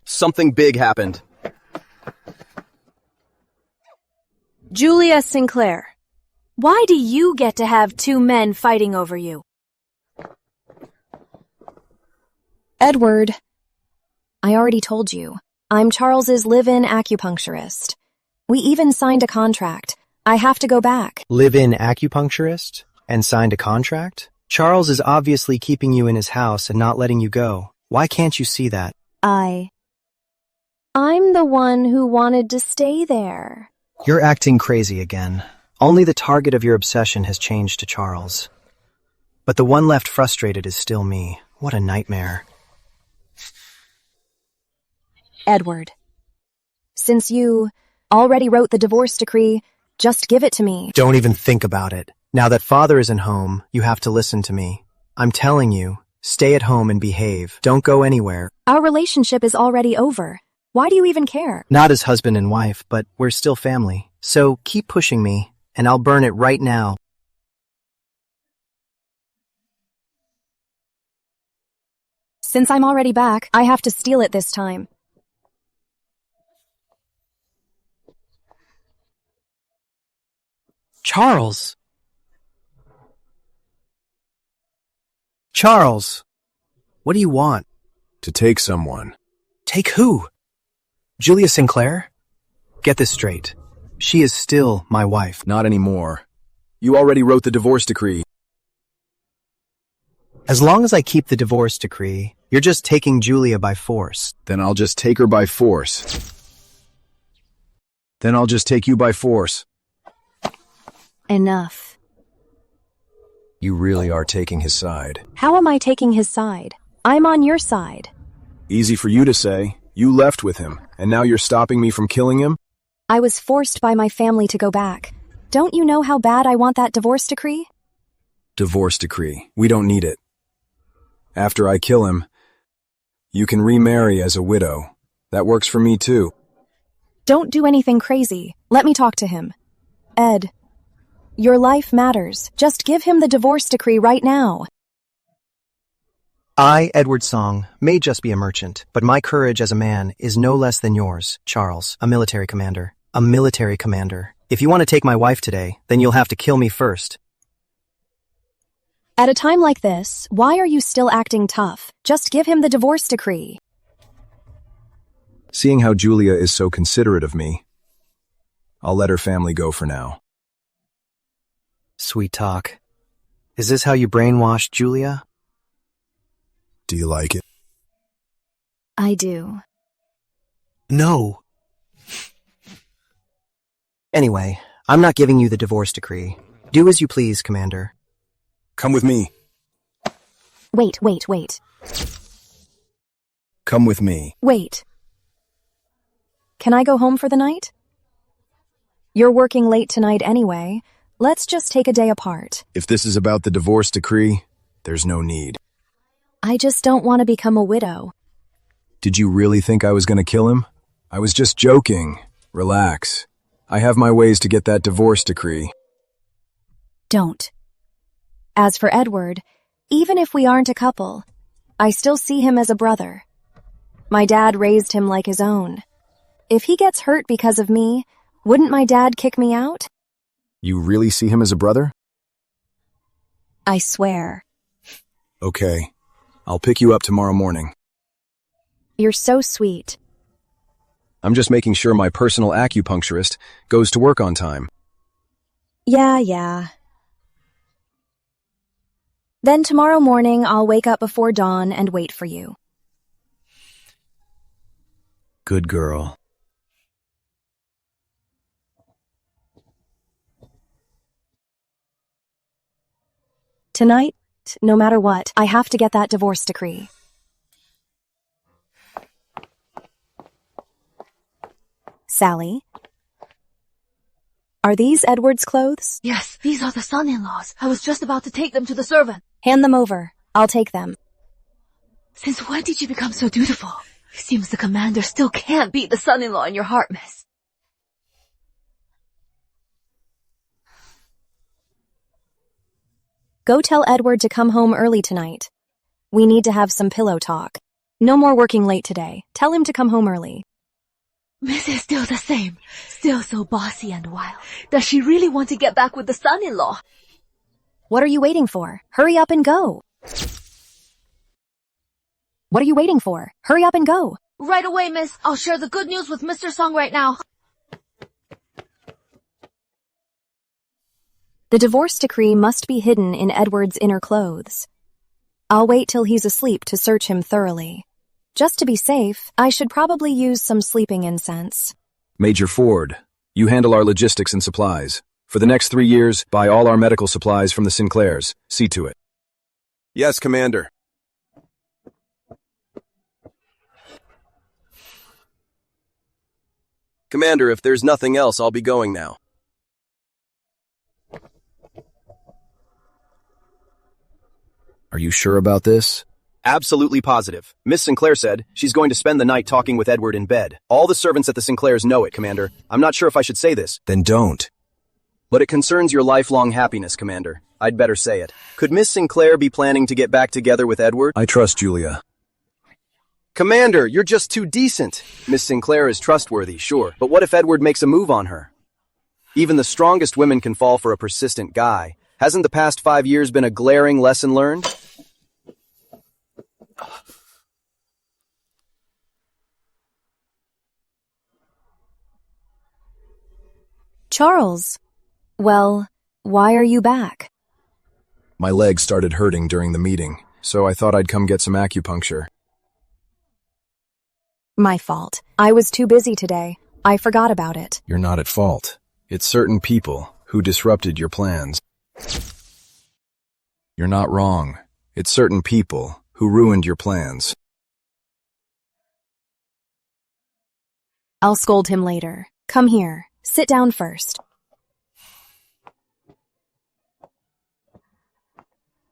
Something big happened. Julia Sinclair. Why do you get to have two men fighting over you? Edward. I already told you. I'm Charles's live-in acupuncturist. We even signed a contract. I have to go back. Live-in acupuncturist? And signed a contract? Charles is obviously keeping you in his house and not letting you go. Why can't you see that? I'm the one who wanted to stay there. You're acting crazy again. Only the target of your obsession has changed to Charles. But the one left frustrated is still me. What a nightmare. Edward. Since you already wrote the divorce decree, just give it to me. Don't even think about it. Now that father isn't home, you have to listen to me. I'm telling you, stay at home and behave. Don't go anywhere. Our relationship is already over. Why do you even care? Not as husband and wife, but we're still family. So keep pushing me, and I'll burn it right now. Since I'm already back, I have to steal it this time. Charles! Charles! What do you want? To take someone. Take who? Julia Sinclair? Get this straight. She is still my wife. Not anymore. You already wrote the divorce decree. As long as I keep the divorce decree, you're just taking Julia by force. Then I'll just take her by force. Then I'll just take you by force. Enough. You really are taking his side. How am I taking his side? I'm on your side. Easy for you to say. You left with him, and now you're stopping me from killing him? I was forced by my family to go back. Don't you know how bad I want that divorce decree? Divorce decree. We don't need it. After I kill him, you can remarry as a widow. That works for me too. Don't do anything crazy. Let me talk to him. Ed, your life matters. Just give him the divorce decree right now. I, Edward Song, may just be a merchant, but my courage as a man is no less than yours, Charles, a military commander. A military commander. If you want to take my wife today, then you'll have to kill me first. At a time like this, why are you still acting tough? Just give him the divorce decree. Seeing how Julia is so considerate of me, I'll let her family go for now. Sweet talk. Is this how you brainwashed Julia? Do you like it? I do. No. Anyway, I'm not giving you the divorce decree. Do as you please, Commander. Come with me. Wait. Come with me. Wait. Can I go home for the night? You're working late tonight anyway. Let's just take a day apart. If this is about the divorce decree, there's no need. I just don't want to become a widow. Did you really think I was going to kill him? I was just joking. Relax. I have my ways to get that divorce decree. Don't. As for Edward, even if we aren't a couple, I still see him as a brother. My dad raised him like his own. If he gets hurt because of me, wouldn't my dad kick me out? You really see him as a brother? I swear. Okay. I'll pick you up tomorrow morning. You're so sweet. I'm just making sure my personal acupuncturist goes to work on time. Yeah. Then tomorrow morning I'll wake up before dawn and wait for you. Good girl. Tonight, no matter what, I have to get that divorce decree. Sally? Are these Edward's clothes? Yes, these are the son-in-laws. I was just about to take them to the servant. Hand them over. I'll take them. Since when did you become so dutiful? Seems the commander still can't beat the son-in-law in your heart, miss. Go tell Edward to come home early tonight. We need to have some pillow talk. No more working late today. Tell him to come home early. Miss is still the same. Still so bossy and wild. Does she really want to get back with the son-in-law? What are you waiting for? Hurry up and go. What are you waiting for? Hurry up and go. Right away, miss. I'll share the good news with Mr. Song right now. The divorce decree must be hidden in Edward's inner clothes. I'll wait till he's asleep to search him thoroughly. Just to be safe, I should probably use some sleeping incense. Major Ford, you handle our logistics and supplies. For the next 3 years, buy all our medical supplies from the Sinclairs. See to it. Yes, Commander. Commander, if there's nothing else, I'll be going now. Are you sure about this? Absolutely positive. Miss Sinclair said she's going to spend the night talking with Edward in bed. All the servants at the Sinclairs know it, Commander. I'm not sure if I should say this. Then don't. But it concerns your lifelong happiness, Commander. I'd better say it. Could Miss Sinclair be planning to get back together with Edward? I trust Julia. Commander, you're just too decent. Miss Sinclair is trustworthy, sure. But what if Edward makes a move on her? Even the strongest women can fall for a persistent guy. Hasn't the past 5 years been a glaring lesson learned? Charles. Well, why are you back? My leg started hurting during the meeting, so I thought I'd come get some acupuncture. My fault. I was too busy today. I forgot about it. You're not at fault. It's certain people who disrupted your plans. You're not wrong. It's certain people who ruined your plans. I'll scold him later. Come here. Sit down first.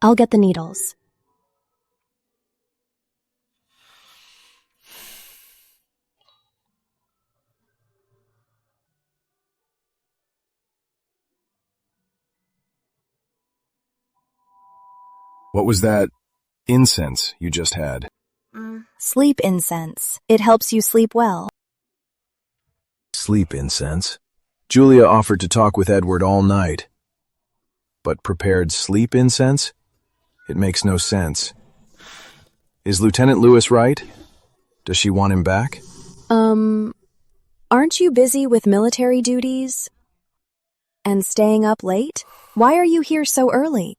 I'll get the needles. What was that incense you just had? Sleep incense. It helps you sleep well. Sleep incense? Julia offered to talk with Edward all night. But prepared sleep incense? It makes no sense. Is Lieutenant Lewis right? Does she want him back? Aren't you busy with military duties? And staying up late? Why are you here so early?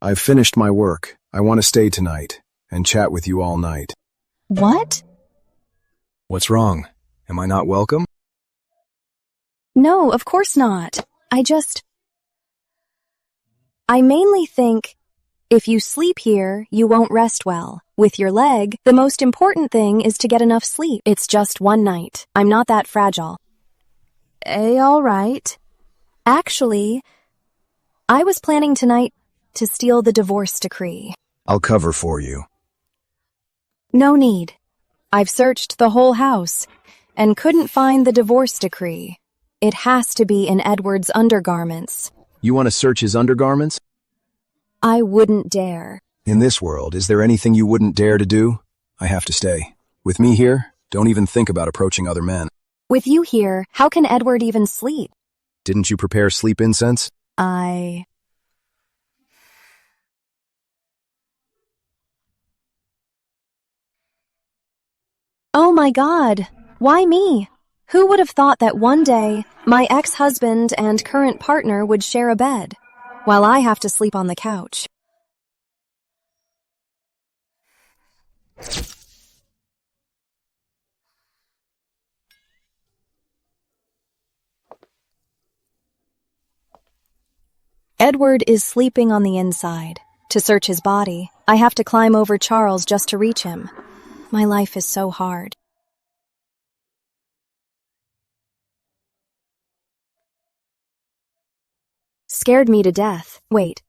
I've finished my work. I want to stay tonight and chat with you all night. What? What's wrong? Am I not welcome? No, of course not. I mainly think if you sleep here, you won't rest well. With your leg, the most important thing is to get enough sleep. It's just one night. I'm not that fragile. All right. Actually, I was planning tonight to steal the divorce decree. I'll cover for you. No need. I've searched the whole house and couldn't find the divorce decree. It has to be in Edward's undergarments. You want to search his undergarments? I wouldn't dare. In this world, is there anything you wouldn't dare to do? I have to stay. With me here, don't even think about approaching other men. With you here, how can Edward even sleep? Didn't you prepare sleep incense? Oh my God! Why me? Who would have thought that one day my ex-husband and current partner would share a bed, while I have to sleep on the couch? Edward is sleeping on the inside. To search his body, I have to climb over Charles just to reach him. My life is so hard. Scared me to death. Wait.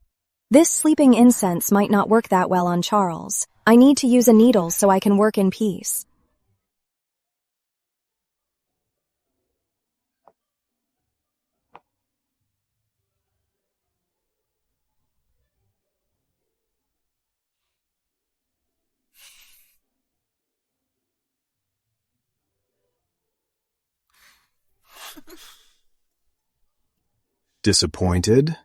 This sleeping incense might not work that well on Charles. I need to use a needle so I can work in peace. Disappointed?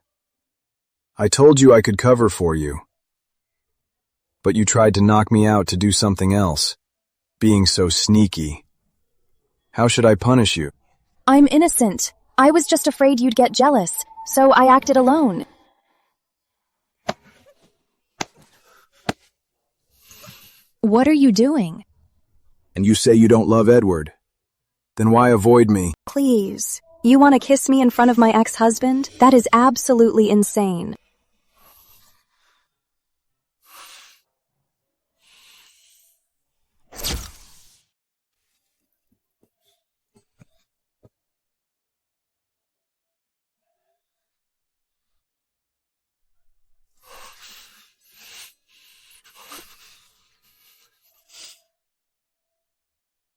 I told you I could cover for you. But you tried to knock me out to do something else, being so sneaky. How should I punish you? I'm innocent. I was just afraid you'd get jealous, so I acted alone. What are you doing? And you say you don't love Edward. Then why avoid me? Please. You want to kiss me in front of my ex-husband? That is absolutely insane.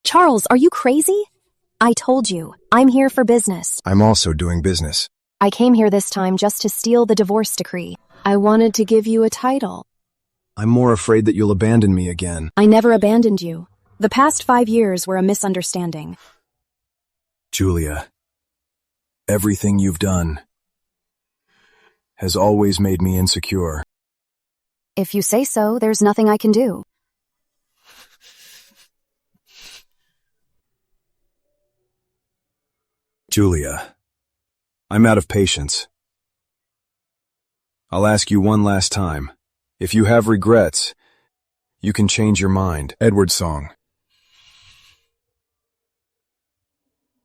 Charles, are you crazy? I told you, I'm here for business. I'm also doing business. I came here this time just to steal the divorce decree. I wanted to give you a title. I'm more afraid that you'll abandon me again. I never abandoned you. The past 5 years were a misunderstanding. Julia, Everything you've done has always made me insecure. If you say so, there's nothing I can do. Julia, I'm out of patience. I'll ask you one last time. If you have regrets, you can change your mind. Edward Song.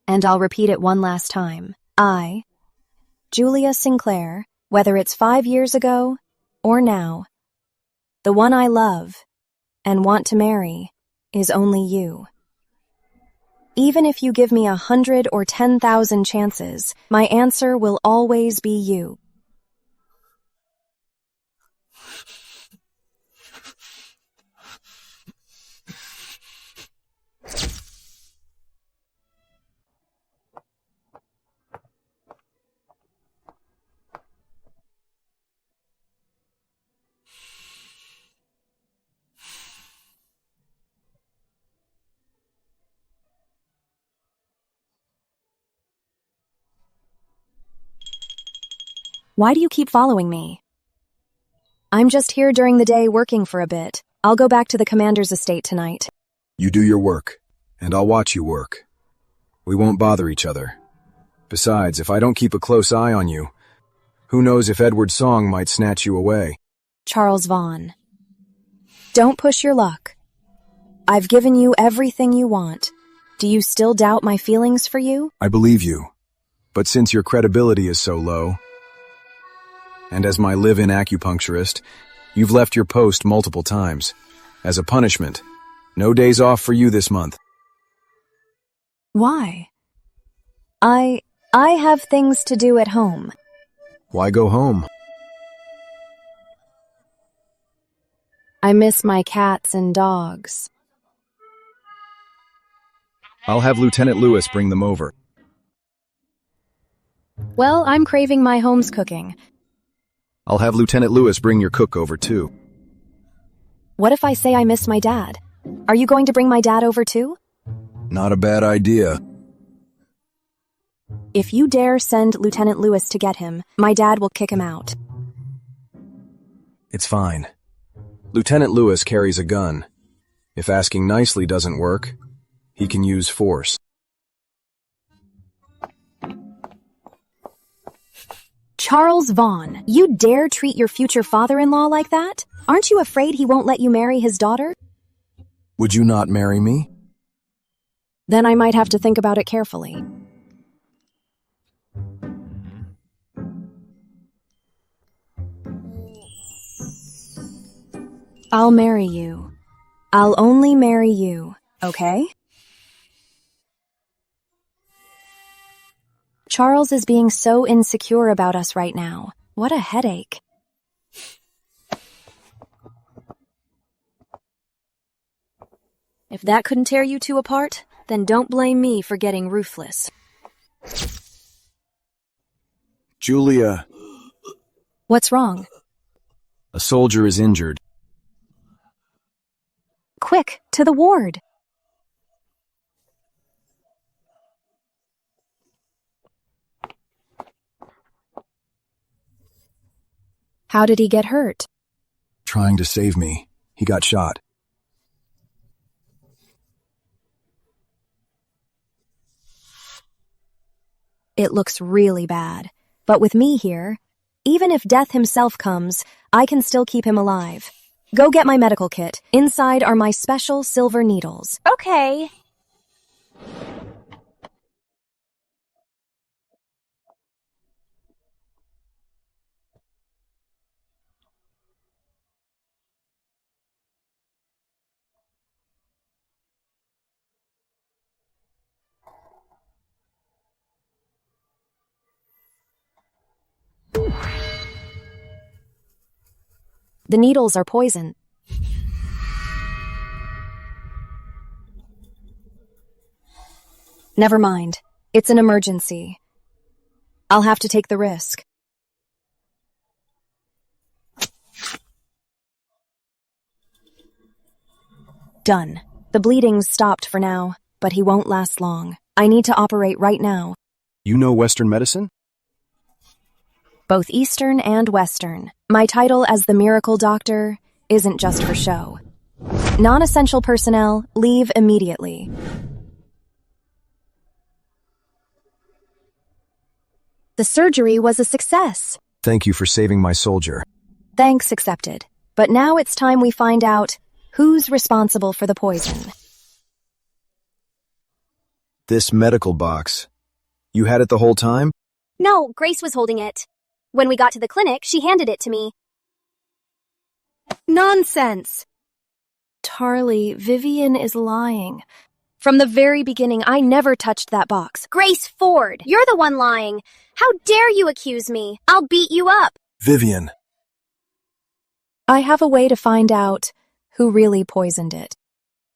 And I'll repeat it one last time. I, Julia Sinclair, whether it's 5 years ago or now, the one I love and want to marry is only you. Even if you give me 100 or 10,000 chances, my answer will always be you. Why do you keep following me? I'm just here during the day working for a bit. I'll go back to the commander's estate tonight. You do your work, and I'll watch you work. We won't bother each other. Besides, if I don't keep a close eye on you, who knows if Edward Song might snatch you away. Charles Vaughn. Don't push your luck. I've given you everything you want. Do you still doubt my feelings for you? I believe you, but since your credibility is so low, and as my live-in acupuncturist, you've left your post multiple times. As a punishment, no days off for you this month. Why? I have things to do at home. Why go home? I miss my cats and dogs. I'll have Lieutenant Lewis bring them over. Well, I'm craving my home's cooking. I'll have Lieutenant Lewis bring your cook over too. What if I say I miss my dad? Are you going to bring my dad over too? Not a bad idea. If you dare send Lieutenant Lewis to get him, my dad will kick him out. It's fine. Lieutenant Lewis carries a gun. If asking nicely doesn't work, he can use force. Charles Vaughn, you dare treat your future father-in-law like that? Aren't you afraid he won't let you marry his daughter? Would you not marry me? Then I might have to think about it carefully. I'll marry you. I'll only marry you, okay? Charles is being so insecure about us right now. What a headache. If that couldn't tear you two apart, then don't blame me for getting ruthless. Julia. What's wrong? A soldier is injured. Quick, to the ward. How did he get hurt? Trying to save me. He got shot. It looks really bad. But with me here, even if death himself comes, I can still keep him alive. Go get my medical kit. Inside are my special silver needles. Okay. The needles are poison. Never mind. It's an emergency. I'll have to take the risk. Done. The bleeding's stopped for now, but he won't last long. I need to operate right now. You know Western medicine? Both Eastern and Western. My title as the Miracle Doctor isn't just for show. Non-essential personnel, leave immediately. The surgery was a success. Thank you for saving my soldier. Thanks accepted. But now it's time we find out who's responsible for the poison. This medical box. You had it the whole time? No, Grace was holding it. When we got to the clinic, she handed it to me. Nonsense! Tarly, Vivian is lying. From the very beginning, I never touched that box. Grace Ford, you're the one lying. How dare you accuse me? I'll beat you up. Vivian. I have a way to find out who really poisoned it.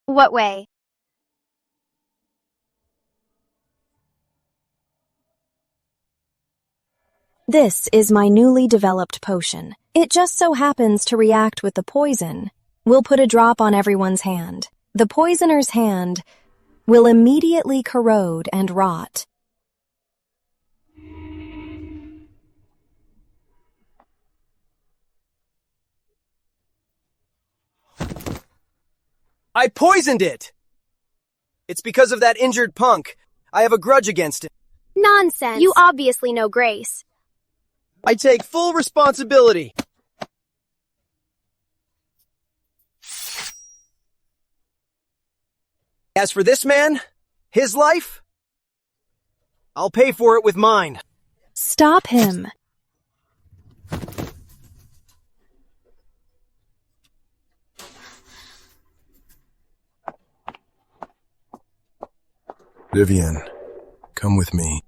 What way? This is my newly developed potion. It just so happens to react with the poison. We'll put a drop on everyone's hand. The poisoner's hand will immediately corrode and rot. I poisoned it! It's because of that injured punk. I have a grudge against him. Nonsense. You obviously know Grace. I take full responsibility. As for this man, his life, I'll pay for it with mine. Stop him. Vivian, come with me.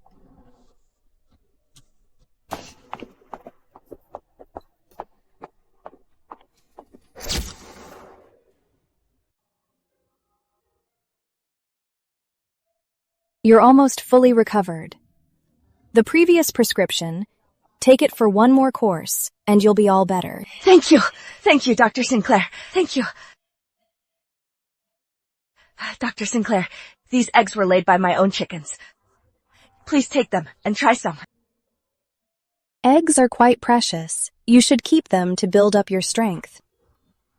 You're almost fully recovered. The previous prescription, take it for one more course, and you'll be all better. Thank you. Thank you, Dr. Sinclair. Thank you. Dr. Sinclair, these eggs were laid by my own chickens. Please take them and try some. Eggs are quite precious. You should keep them to build up your strength.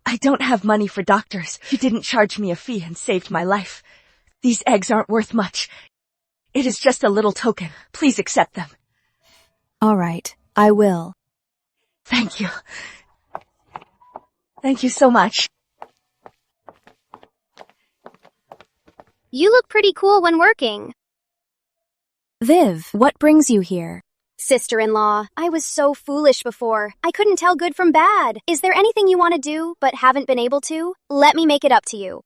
I don't have money for doctors. You didn't charge me a fee and saved my life. These eggs aren't worth much. It is just a little token. Please accept them. All right, I will. Thank you. Thank you so much. You look pretty cool when working. Viv, what brings you here? Sister-in-law, I was so foolish before. I couldn't tell good from bad. Is there anything you want to do, but haven't been able to? Let me make it up to you.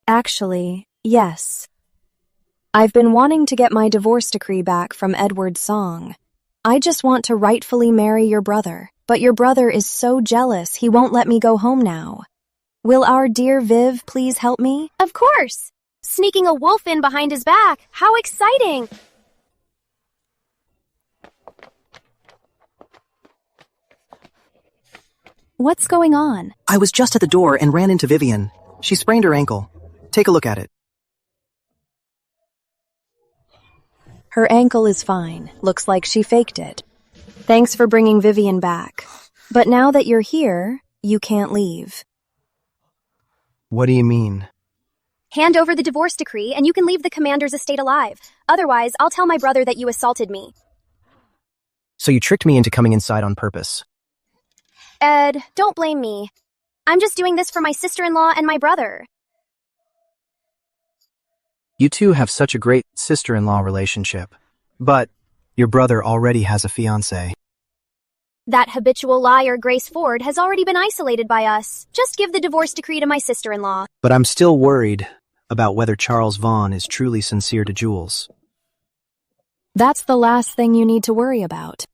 Actually, yes. I've been wanting to get my divorce decree back from Edward's song. I just want to rightfully marry your brother, but your brother is so jealous he won't let me go home now. Will our dear Viv please help me? Of course! Sneaking a wolf in behind his back. How exciting! What's going on? I was just at the door and ran into Vivian. She sprained her ankle. Take a look at it. Her ankle is fine. Looks like she faked it. Thanks for bringing Vivian back. But now that you're here, you can't leave. What do you mean? Hand over the divorce decree and you can leave the commander's estate alive. Otherwise, I'll tell my brother that you assaulted me. So you tricked me into coming inside on purpose. Ed, don't blame me. I'm just doing this for my sister-in-law and my brother. You two have such a great sister-in-law relationship. But your brother already has a fiancé. That habitual liar, Grace Ford, has already been isolated by us. Just give the divorce decree to my sister-in-law. But I'm still worried about whether Charles Vaughn is truly sincere to Jules. That's the last thing you need to worry about.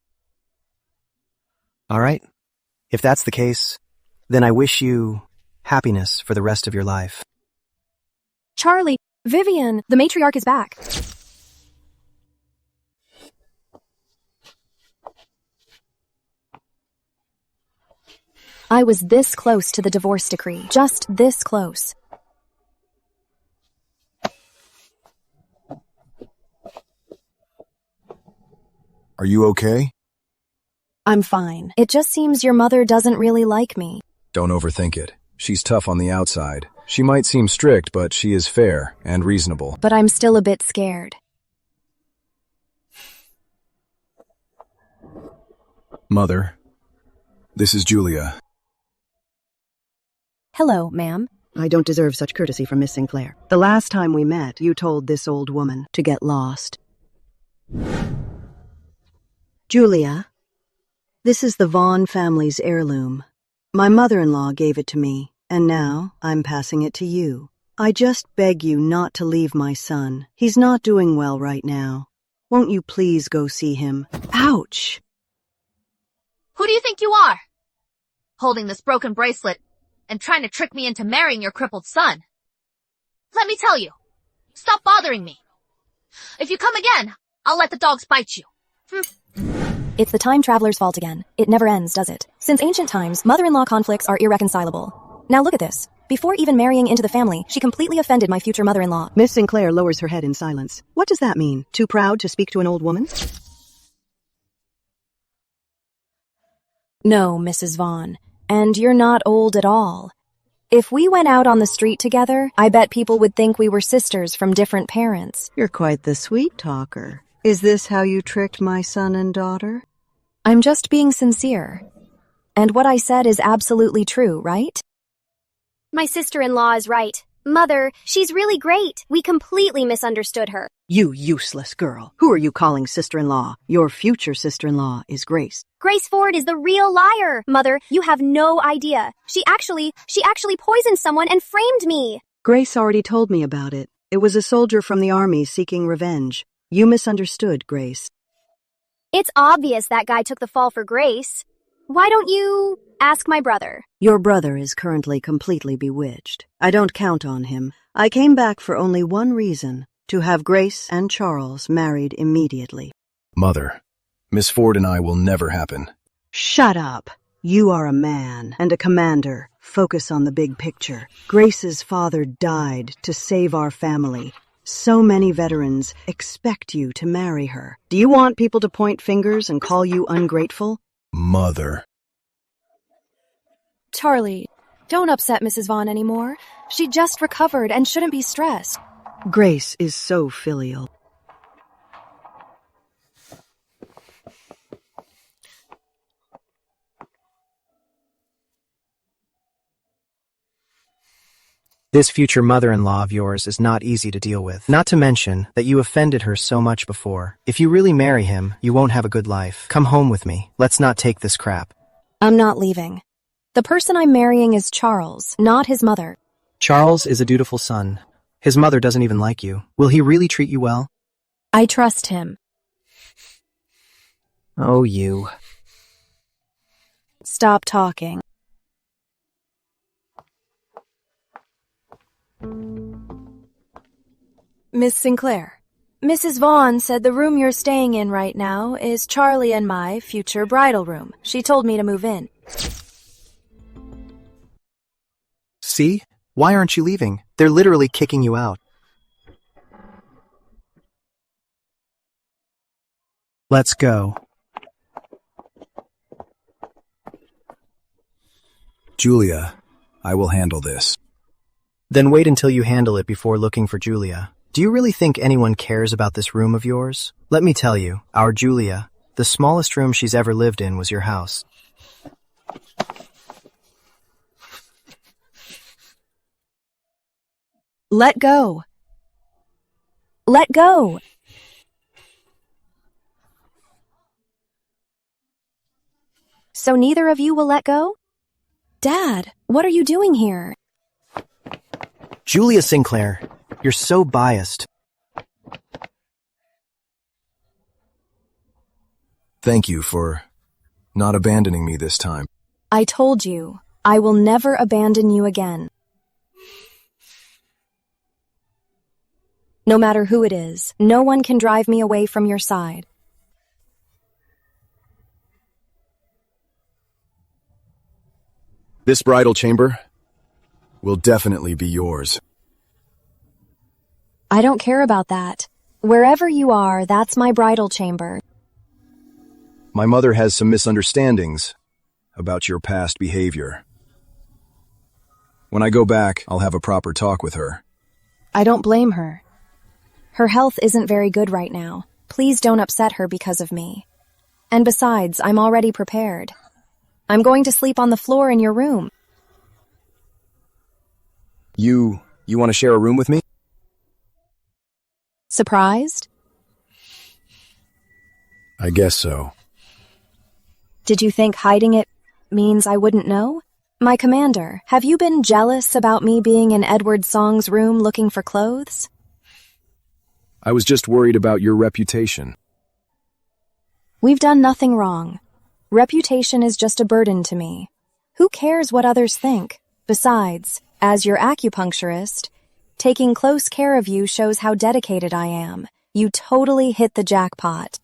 All right. If that's the case, then I wish you happiness for the rest of your life. Charlie, Vivian, the matriarch is back. I was this close to the divorce decree. Just this close. Are you okay? I'm fine. It just seems your mother doesn't really like me. Don't overthink it. She's tough on the outside. She might seem strict, but she is fair and reasonable. But I'm still a bit scared. Mother, this is Julia. Hello, ma'am. I don't deserve such courtesy from Miss Sinclair. The last time we met, you told this old woman to get lost. Julia, this is the Vaughn family's heirloom. My mother-in-law gave it to me, and now I'm passing it to you. I just beg you not to leave my son. He's not doing well right now. Won't you please go see him? Ouch! Who do you think you are? Holding this broken bracelet and trying to trick me into marrying your crippled son. Let me tell you, stop bothering me. If you come again, I'll let the dogs bite you. It's the time traveler's fault again. It never ends, does it? Since ancient times, mother-in-law conflicts are irreconcilable. Now look at this. Before even marrying into the family, she completely offended my future mother-in-law. Miss Sinclair lowers her head in silence. What does that mean? Too proud to speak to an old woman? No, Mrs. Vaughn. And you're not old at all. If we went out on the street together, I bet people would think we were sisters from different parents. You're quite the sweet talker. Is this how you tricked my son and daughter? I'm just being sincere. And what I said is absolutely true, right? My sister-in-law is right. Mother, she's really great. We completely misunderstood her. You useless girl. Who are you calling sister-in-law? Your future sister-in-law is Grace. Grace Ford is the real liar. Mother, you have no idea. She actually poisoned someone and framed me. Grace already told me about it. It was a soldier from the army seeking revenge. You misunderstood, Grace. It's obvious that guy took the fall for Grace. Why don't you ask my brother? Your brother is currently completely bewitched. I don't count on him. I came back for only one reason, to have Grace and Charles married immediately. Mother, Miss Ford and I will never happen. Shut up. You are a man and a commander. Focus on the big picture. Grace's father died to save our family. So many veterans expect you to marry her. Do you want people to point fingers and call you ungrateful? Mother. Charlie, don't upset Mrs. Vaughn anymore. She just recovered and shouldn't be stressed. Grace is so filial. This future mother-in-law of yours is not easy to deal with. Not to mention that you offended her so much before. If you really marry him, you won't have a good life. Come home with me. Let's not take this crap. I'm not leaving. The person I'm marrying is Charles, not his mother. Charles is a dutiful son. His mother doesn't even like you. Will he really treat you well? I trust him. Oh, you. Stop talking. Miss Sinclair, Mrs. Vaughn said the room you're staying in right now is Charlie and my future bridal room. She told me to move in. See? Why aren't you leaving? They're literally kicking you out. Let's go. Julia, I will handle this. Then wait until you handle it before looking for Julia. Do you really think anyone cares about this room of yours? Let me tell you, our Julia, the smallest room she's ever lived in was your house. Let go. Let go. So neither of you will let go? Dad, what are you doing here? Julia Sinclair, you're so biased. Thank you for not abandoning me this time. I told you, I will never abandon you again. No matter who it is, no one can drive me away from your side. This bridal chamber will definitely be yours. I don't care about that. Wherever you are, that's my bridal chamber. My mother has some misunderstandings about your past behavior. When I go back, I'll have a proper talk with her. I don't blame her. Her health isn't very good right now. Please don't upset her because of me. And besides, I'm already prepared. I'm going to sleep on the floor in your room. You want to share a room with me? Surprised? I guess so. Did you think hiding it means I wouldn't know? My commander, have you been jealous about me being in Edward Song's room looking for clothes? I was just worried about your reputation. We've done nothing wrong. Reputation is just a burden to me. Who cares what others think? Besides, as your acupuncturist, taking close care of you shows how dedicated I am. You totally hit the jackpot.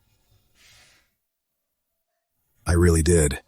I really did.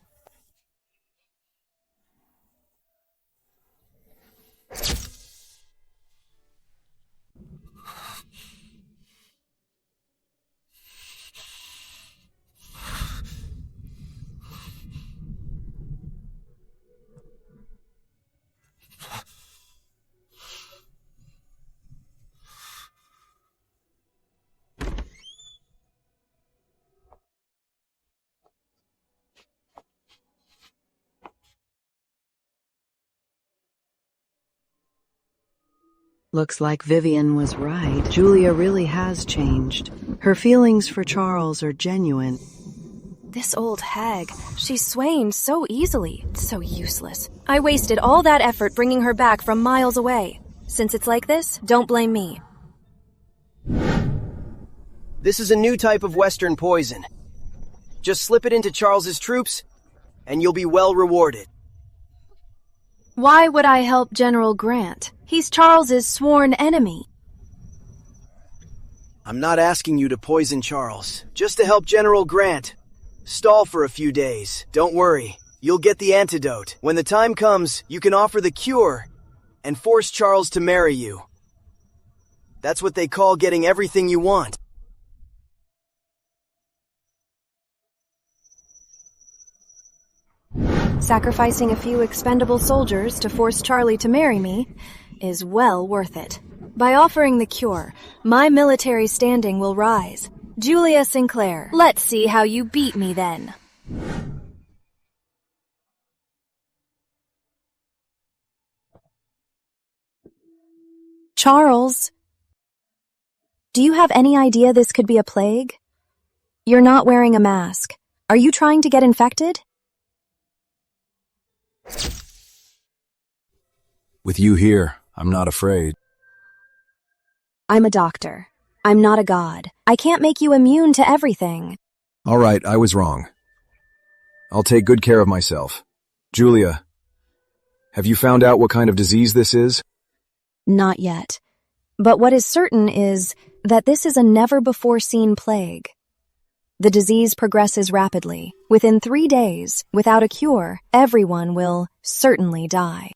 Looks like Vivian was right. Julia really has changed. Her feelings for Charles are genuine. This old hag, she's swaying so easily. It's so useless. I wasted all that effort bringing her back from miles away. Since it's like this, don't blame me. This is a new type of Western poison. Just slip it into Charles's troops, and you'll be well rewarded. Why would I help General Grant? He's Charles's sworn enemy. I'm not asking you to poison Charles, just to help General Grant. Stall for a few days. Don't worry, you'll get the antidote. When the time comes, you can offer the cure and force Charles to marry you. That's what they call getting everything you want. Sacrificing a few expendable soldiers to force Charlie to marry me is well worth it. By offering the cure, my military standing will rise. Julia Sinclair, let's see how you beat me then. Charles, do you have any idea this could be a plague? You're not wearing a mask. Are you trying to get infected? With you here, I'm not afraid. I'm a doctor. I'm not a god. I can't make you immune to everything. All right, I was wrong. I'll take good care of myself. Julia, have you found out what kind of disease this is? Not yet. But what is certain is that this is a never-before-seen plague. The disease progresses rapidly. Within 3 days, without a cure, everyone will certainly die.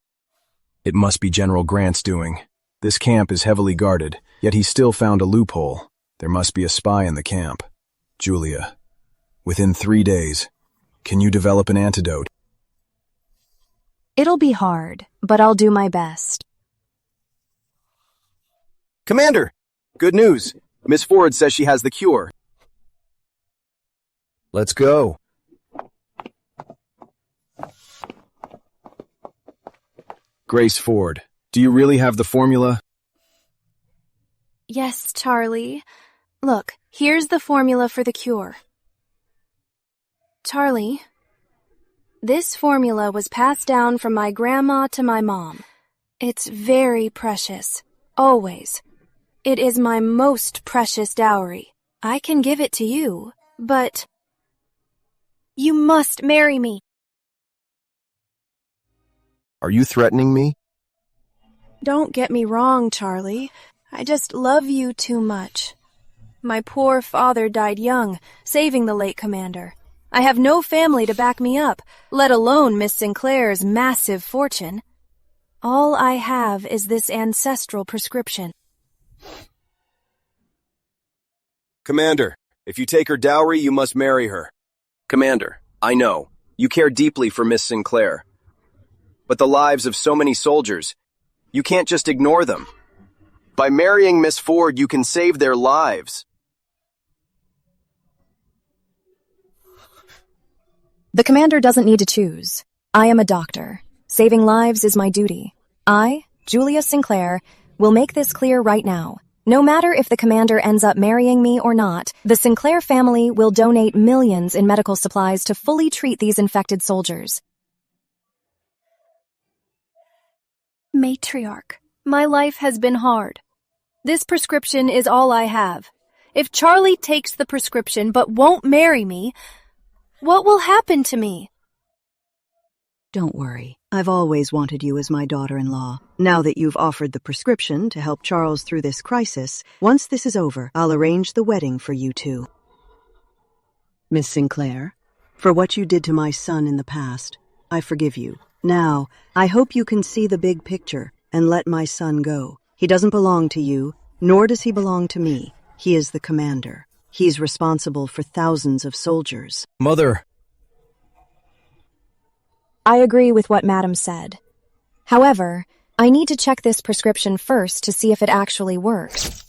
It must be General Grant's doing. This camp is heavily guarded, yet he still found a loophole. There must be a spy in the camp. Julia, within 3 days, can you develop an antidote? It'll be hard, but I'll do my best. Commander! Good news. Miss Ford says she has the cure. Let's go. Grace Ford, do you really have the formula? Yes, Charlie. Look, here's the formula for the cure. Charlie, this formula was passed down from my grandma to my mom. It's very precious. Always. It is my most precious dowry. I can give it to you, but you must marry me. Are you threatening me? Don't get me wrong, Charlie. I just love you too much. My poor father died young, saving the late commander. I have no family to back me up, let alone Miss Sinclair's massive fortune. All I have is this ancestral prescription. Commander, if you take her dowry, you must marry her. Commander, I know, you care deeply for Miss Sinclair. But the lives of so many soldiers, you can't just ignore them. By marrying Miss Ford, you can save their lives. The commander doesn't need to choose. I am a doctor. Saving lives is my duty. I, Julia Sinclair, will make this clear right now. No matter if the commander ends up marrying me or not, the Sinclair family will donate millions in medical supplies to fully treat these infected soldiers. Matriarch, my life has been hard. This prescription is all I have. If Charlie takes the prescription but won't marry me, what will happen to me? Don't worry. I've always wanted you as my daughter-in-law. Now that you've offered the prescription to help Charles through this crisis, once this is over, I'll arrange the wedding for you two. Miss Sinclair, for what you did to my son in the past, I forgive you. Now, I hope you can see the big picture and let my son go. He doesn't belong to you, nor does he belong to me. He is the commander. He's responsible for thousands of soldiers. Mother! I agree with what Madam said. However, I need to check this prescription first to see if it actually works.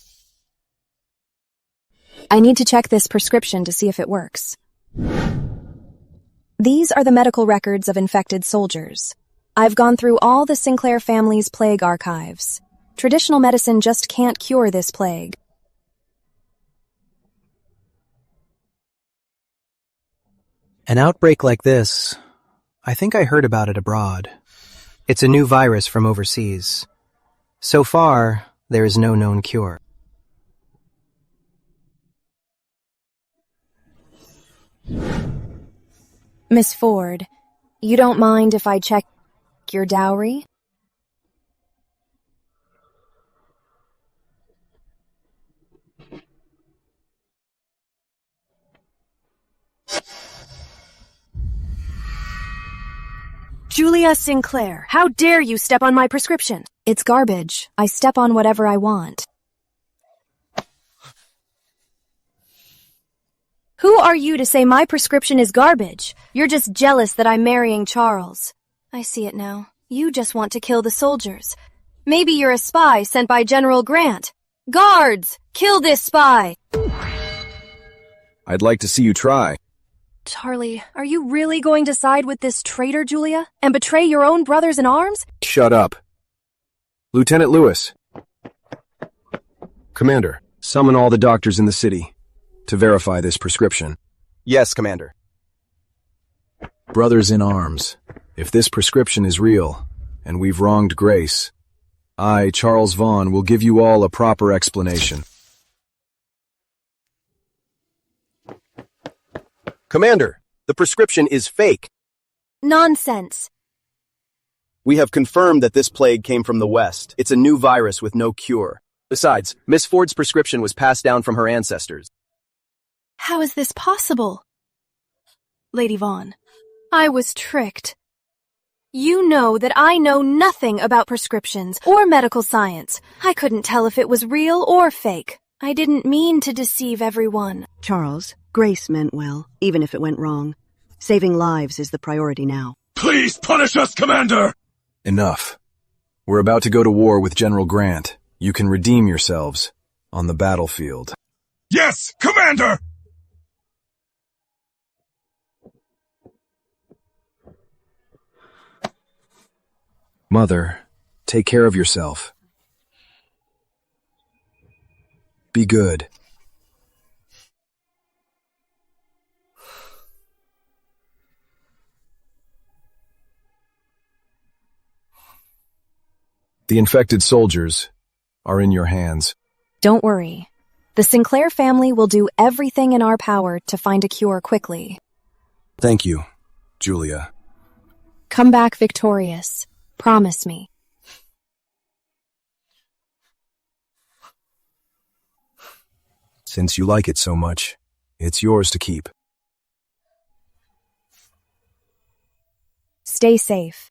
These are the medical records of infected soldiers. I've gone through all the Sinclair family's plague archives. Traditional medicine just can't cure this plague. An outbreak like this, I think I heard about it abroad. It's a new virus from overseas. So far, there is no known cure. Miss Ford, you don't mind if I check your dowry? Julia Sinclair, how dare you step on my prescription? It's garbage. I step on whatever I want. Who are you to say my prescription is garbage? You're just jealous that I'm marrying Charles. I see it now. You just want to kill the soldiers. Maybe you're a spy sent by General Grant. Guards! Kill this spy! I'd like to see you try. Charlie, are you really going to side with this traitor, Julia? And betray your own brothers in arms? Shut up. Lieutenant Lewis. Commander, summon all the doctors in the city to verify this prescription. Yes, Commander. Brothers in arms, if this prescription is real, and we've wronged Grace, I, Charles Vaughn, will give you all a proper explanation. Commander, the prescription is fake. Nonsense. We have confirmed that this plague came from the West. It's a new virus with no cure. Besides, Miss Ford's prescription was passed down from her ancestors. How is this possible? Lady Vaughn, I was tricked. You know that I know nothing about prescriptions or medical science. I couldn't tell if it was real or fake. I didn't mean to deceive everyone. Charles, Grace meant well, even if it went wrong. Saving lives is the priority now. Please punish us, Commander! Enough. We're about to go to war with General Grant. You can redeem yourselves on the battlefield. Yes, Commander! Mother, take care of yourself. Be good. The infected soldiers are in your hands. Don't worry. The Sinclair family will do everything in our power to find a cure quickly. Thank you, Julia. Come back victorious. Promise me. Since you like it so much, it's yours to keep. Stay safe.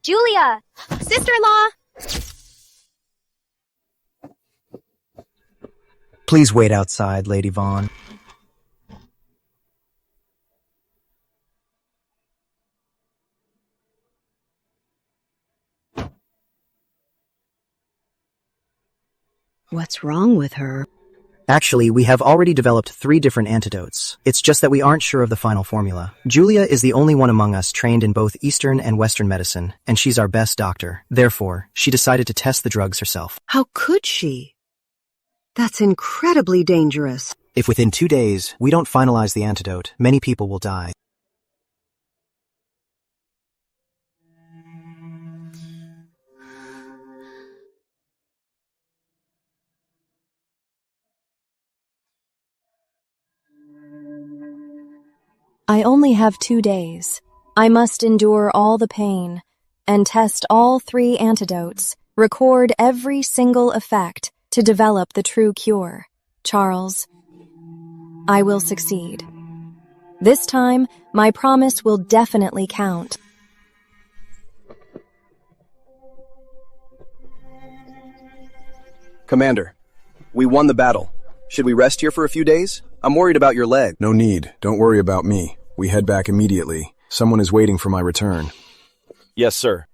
Julia! Sister-in-law! Please wait outside, Lady Vaughn. What's wrong with her? Actually, we have already developed 3 different antidotes. It's just that we aren't sure of the final formula. Julia is the only one among us trained in both Eastern and Western medicine, and she's our best doctor. Therefore, she decided to test the drugs herself. How could she? That's incredibly dangerous. If within 2 days we don't finalize the antidote, many people will die. I only have 2 days. I must endure all the pain and test all 3 antidotes, record every single effect to develop the true cure. Charles, I will succeed. This time, my promise will definitely count. Commander, we won the battle. Should we rest here for a few days? I'm worried about your leg. No need. Don't worry about me. We head back immediately. Someone is waiting for my return. Yes, sir.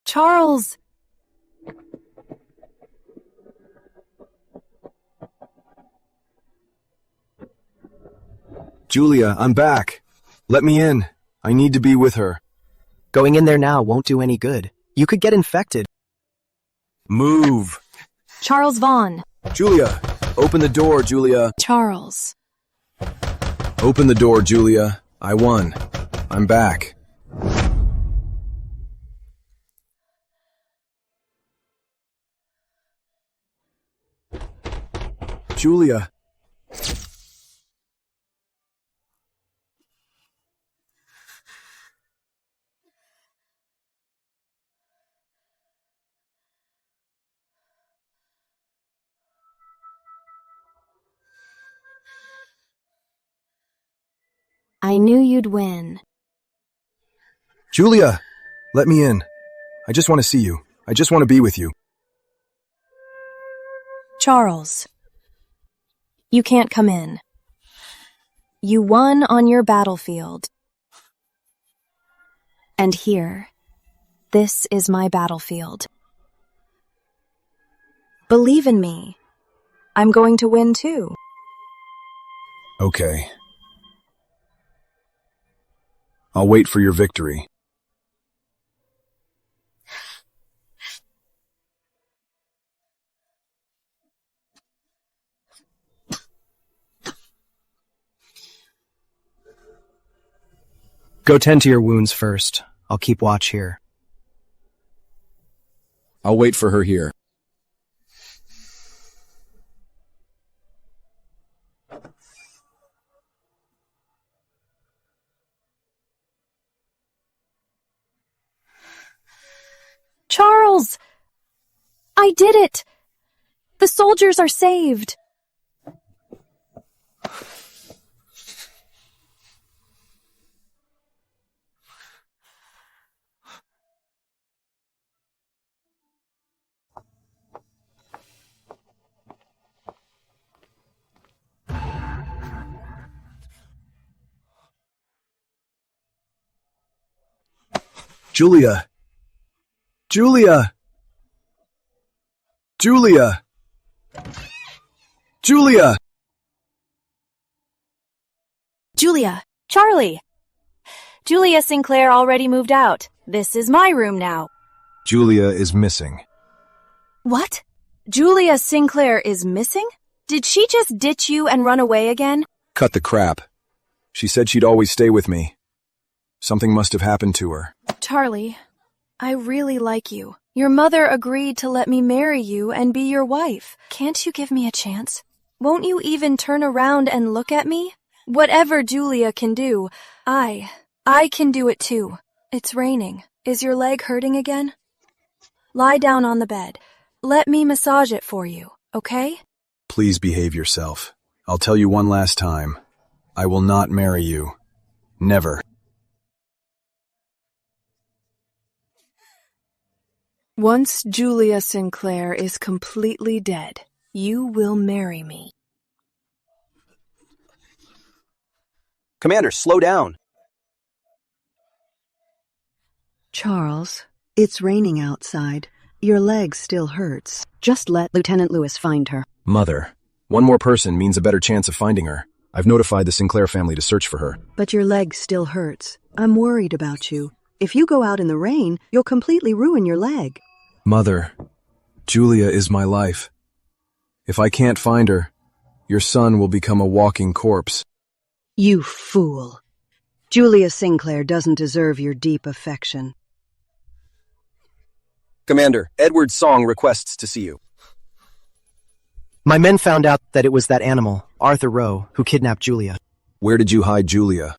Charles! Julia, I'm back. Let me in. I need to be with her. Going in there now won't do any good. You could get infected. Move. Charles Vaughn. Julia, open the door, Julia. Charles. Open the door, Julia. I won. I'm back. Julia. I knew you'd win. Julia, let me in. I just want to see you. I just want to be with you. Charles. You can't come in. You won on your battlefield. And here, this is my battlefield. Believe in me. I'm going to win too. Okay. I'll wait for your victory. Go tend to your wounds first. I'll keep watch here. I'll wait for her here. Charles! I did it! The soldiers are saved! Julia! Julia! Julia! Julia! Julia! Charlie! Julia Sinclair already moved out. This is my room now. Julia is missing. What? Julia Sinclair is missing? Did she just ditch you and run away again? Cut the crap. She said she'd always stay with me. Something must have happened to her. Charlie, I really like you. Your mother agreed to let me marry you and be your wife. Can't you give me a chance? Won't you even turn around and look at me? Whatever Julia can do, I can do it too. It's raining. Is your leg hurting again? Lie down on the bed. Let me massage it for you, okay? Please behave yourself. I'll tell you one last time. I will not marry you. Never. Once Julia Sinclair is completely dead, you will marry me. Commander, slow down. Charles, it's raining outside. Your leg still hurts. Just let Lieutenant Lewis find her. Mother, one more person means a better chance of finding her. I've notified the Sinclair family to search for her. But your leg still hurts. I'm worried about you. If you go out in the rain, you'll completely ruin your leg. Mother, Julia is my life. If I can't find her, your son will become a walking corpse. You fool. Julia Sinclair doesn't deserve your deep affection. Commander, Edward Song requests to see you. My men found out that it was that animal, Arthur Rowe, who kidnapped Julia. Where did you hide Julia?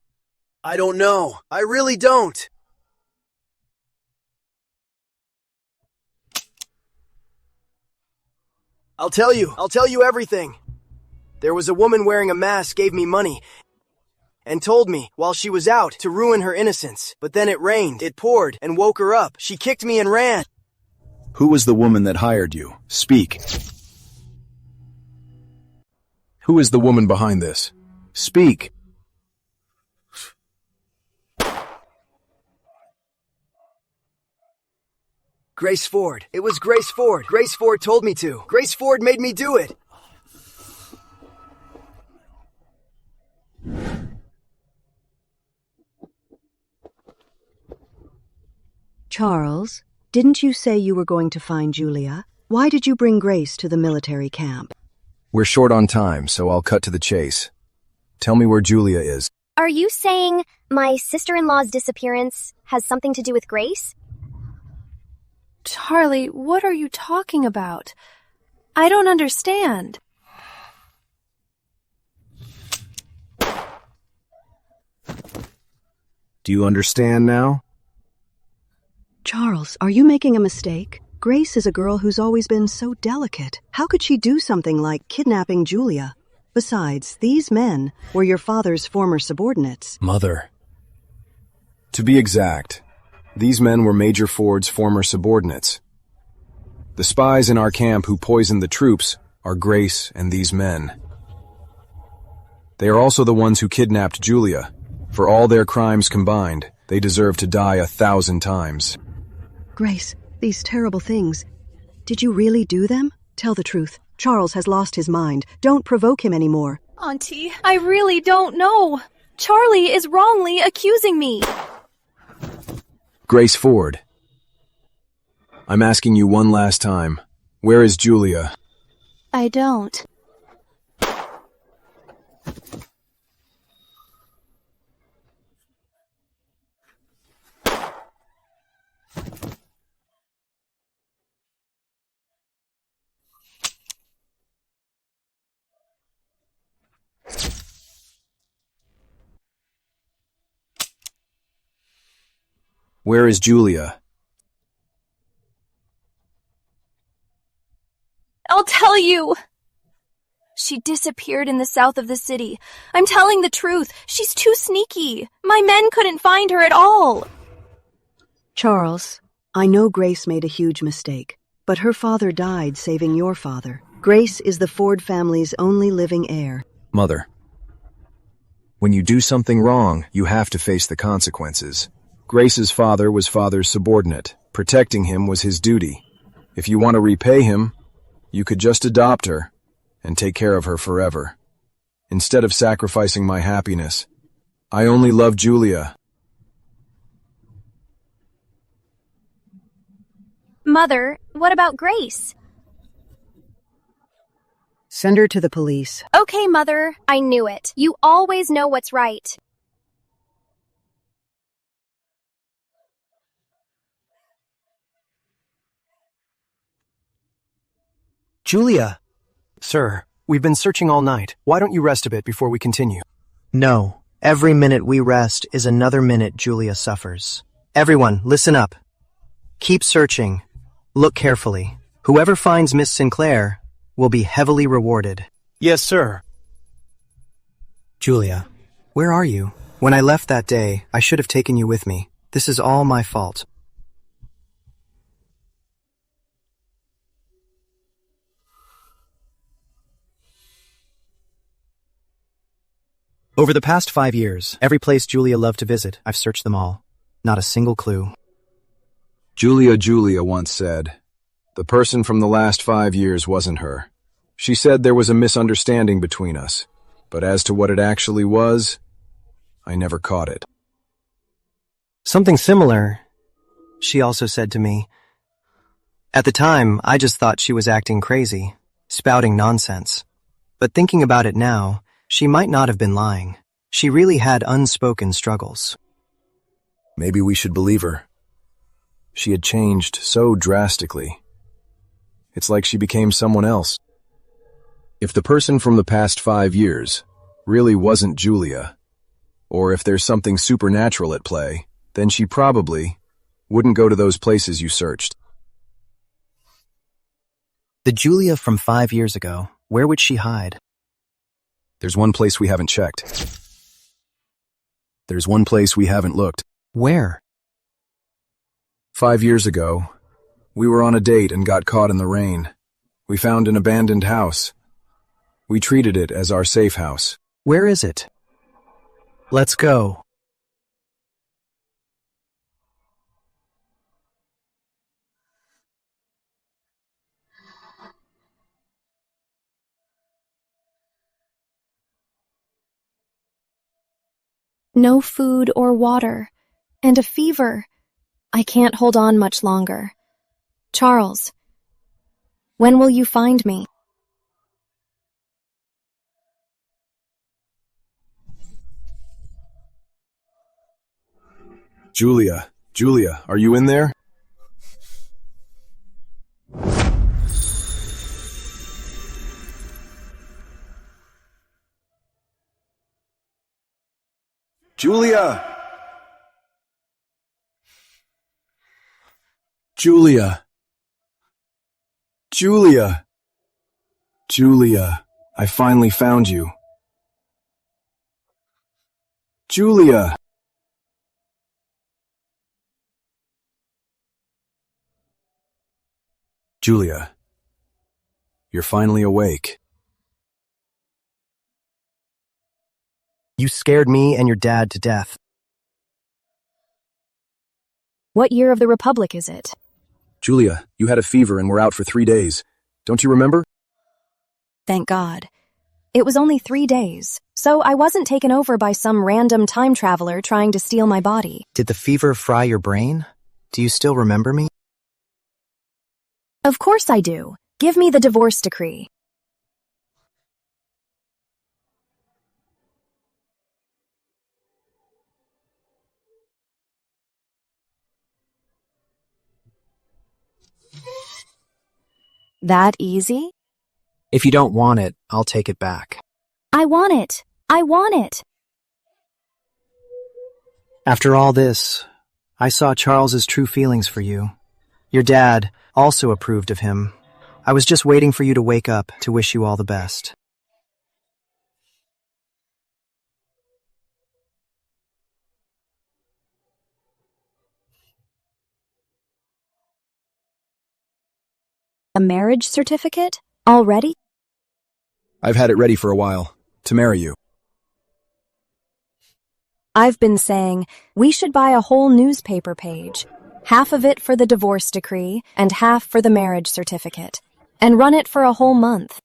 I don't know. I really don't. I'll tell you everything. There was a woman wearing a mask gave me money and told me while she was out to ruin her innocence. But then it rained, it poured, and woke her up. She kicked me and ran. Who was the woman that hired you? Speak. Who is the woman behind this? Speak. Grace Ford. It was Grace Ford. Grace Ford told me to. Grace Ford made me do it. Charles, didn't you say you were going to find Julia? Why did you bring Grace to the military camp? We're short on time, so I'll cut to the chase. Tell me where Julia is. Are you saying my sister-in-law's disappearance has something to do with Grace? Charlie, what are you talking about? I don't understand. Do you understand now? Charles, are you making a mistake? Grace is a girl who's always been so delicate. How could she do something like kidnapping Julia? Besides, these men were your father's former subordinates. Mother. To be exact, these men were Major Ford's former subordinates. The spies in our camp who poisoned the troops are Grace and these men. They are also the ones who kidnapped Julia. For all their crimes combined, they deserve to die 1,000 times. Grace, these terrible things. Did you really do them? Tell the truth. Charles has lost his mind. Don't provoke him anymore. Auntie, I really don't know. Charlie is wrongly accusing me. Grace Ford. I'm asking you one last time. Where is Julia? I don't. Where is Julia? I'll tell you. She disappeared in the south of the city. I'm telling the truth. She's too sneaky. My men couldn't find her at all. Charles, I know Grace made a huge mistake, but her father died saving your father. Grace is the Ford family's only living heir. Mother. When you do something wrong, you have to face the consequences. Grace's father was father's subordinate. Protecting him was his duty. If you want to repay him, you could just adopt her and take care of her forever. Instead of sacrificing my happiness, I only love Julia. Mother, what about Grace? Send her to the police. Okay, Mother, I knew it. You always know what's right. Julia! Sir, we've been searching all night. Why don't you rest a bit before we continue? No. Every minute we rest is another minute Julia suffers. Everyone, listen up. Keep searching. Look carefully. Whoever finds Miss Sinclair will be heavily rewarded. Yes, sir. Julia, where are you? When I left that day, I should have taken you with me. This is all my fault. Over the past 5 years, every place Julia loved to visit, I've searched them all. Not a single clue. Julia once said, "The person from the last 5 years wasn't her. She said there was a misunderstanding between us, but as to what it actually was, I never caught it." Something similar, she also said to me. At the time, I just thought she was acting crazy, spouting nonsense. But thinking about it now, she might not have been lying. She really had unspoken struggles. Maybe we should believe her. She had changed so drastically. It's like she became someone else. If the person from the past 5 years really wasn't Julia, or if there's something supernatural at play, then she probably wouldn't go to those places you searched. The Julia from 5 years ago, where would she hide? There's one place we haven't checked. There's one place we haven't looked. Where? 5 years ago, we were on a date and got caught in the rain. We found an abandoned house. We treated it as our safe house. Where is it? Let's go. No food or water, and a fever. I can't hold on much longer. Charles, when will you find me? Julia, are you in there? Julia! Julia, I finally found you. Julia! Julia, you're finally awake. You scared me and your dad to death. What year of the Republic is it? Julia, you had a fever and were out for 3 days. Don't you remember? Thank God. It was only 3 days, so I wasn't taken over by some random time traveler trying to steal my body. Did the fever fry your brain? Do you still remember me? Of course I do. Give me the divorce decree. That easy? If you don't want it, I'll take it back. I want it. I want it. After all this, I saw Charles's true feelings for you. Your dad also approved of him. I was just waiting for you to wake up to wish you all the best. A marriage certificate? Already? I've had it ready for a while, to marry you. I've been saying we should buy a whole newspaper page, half of it for the divorce decree and half for the marriage certificate, and run it for a whole month.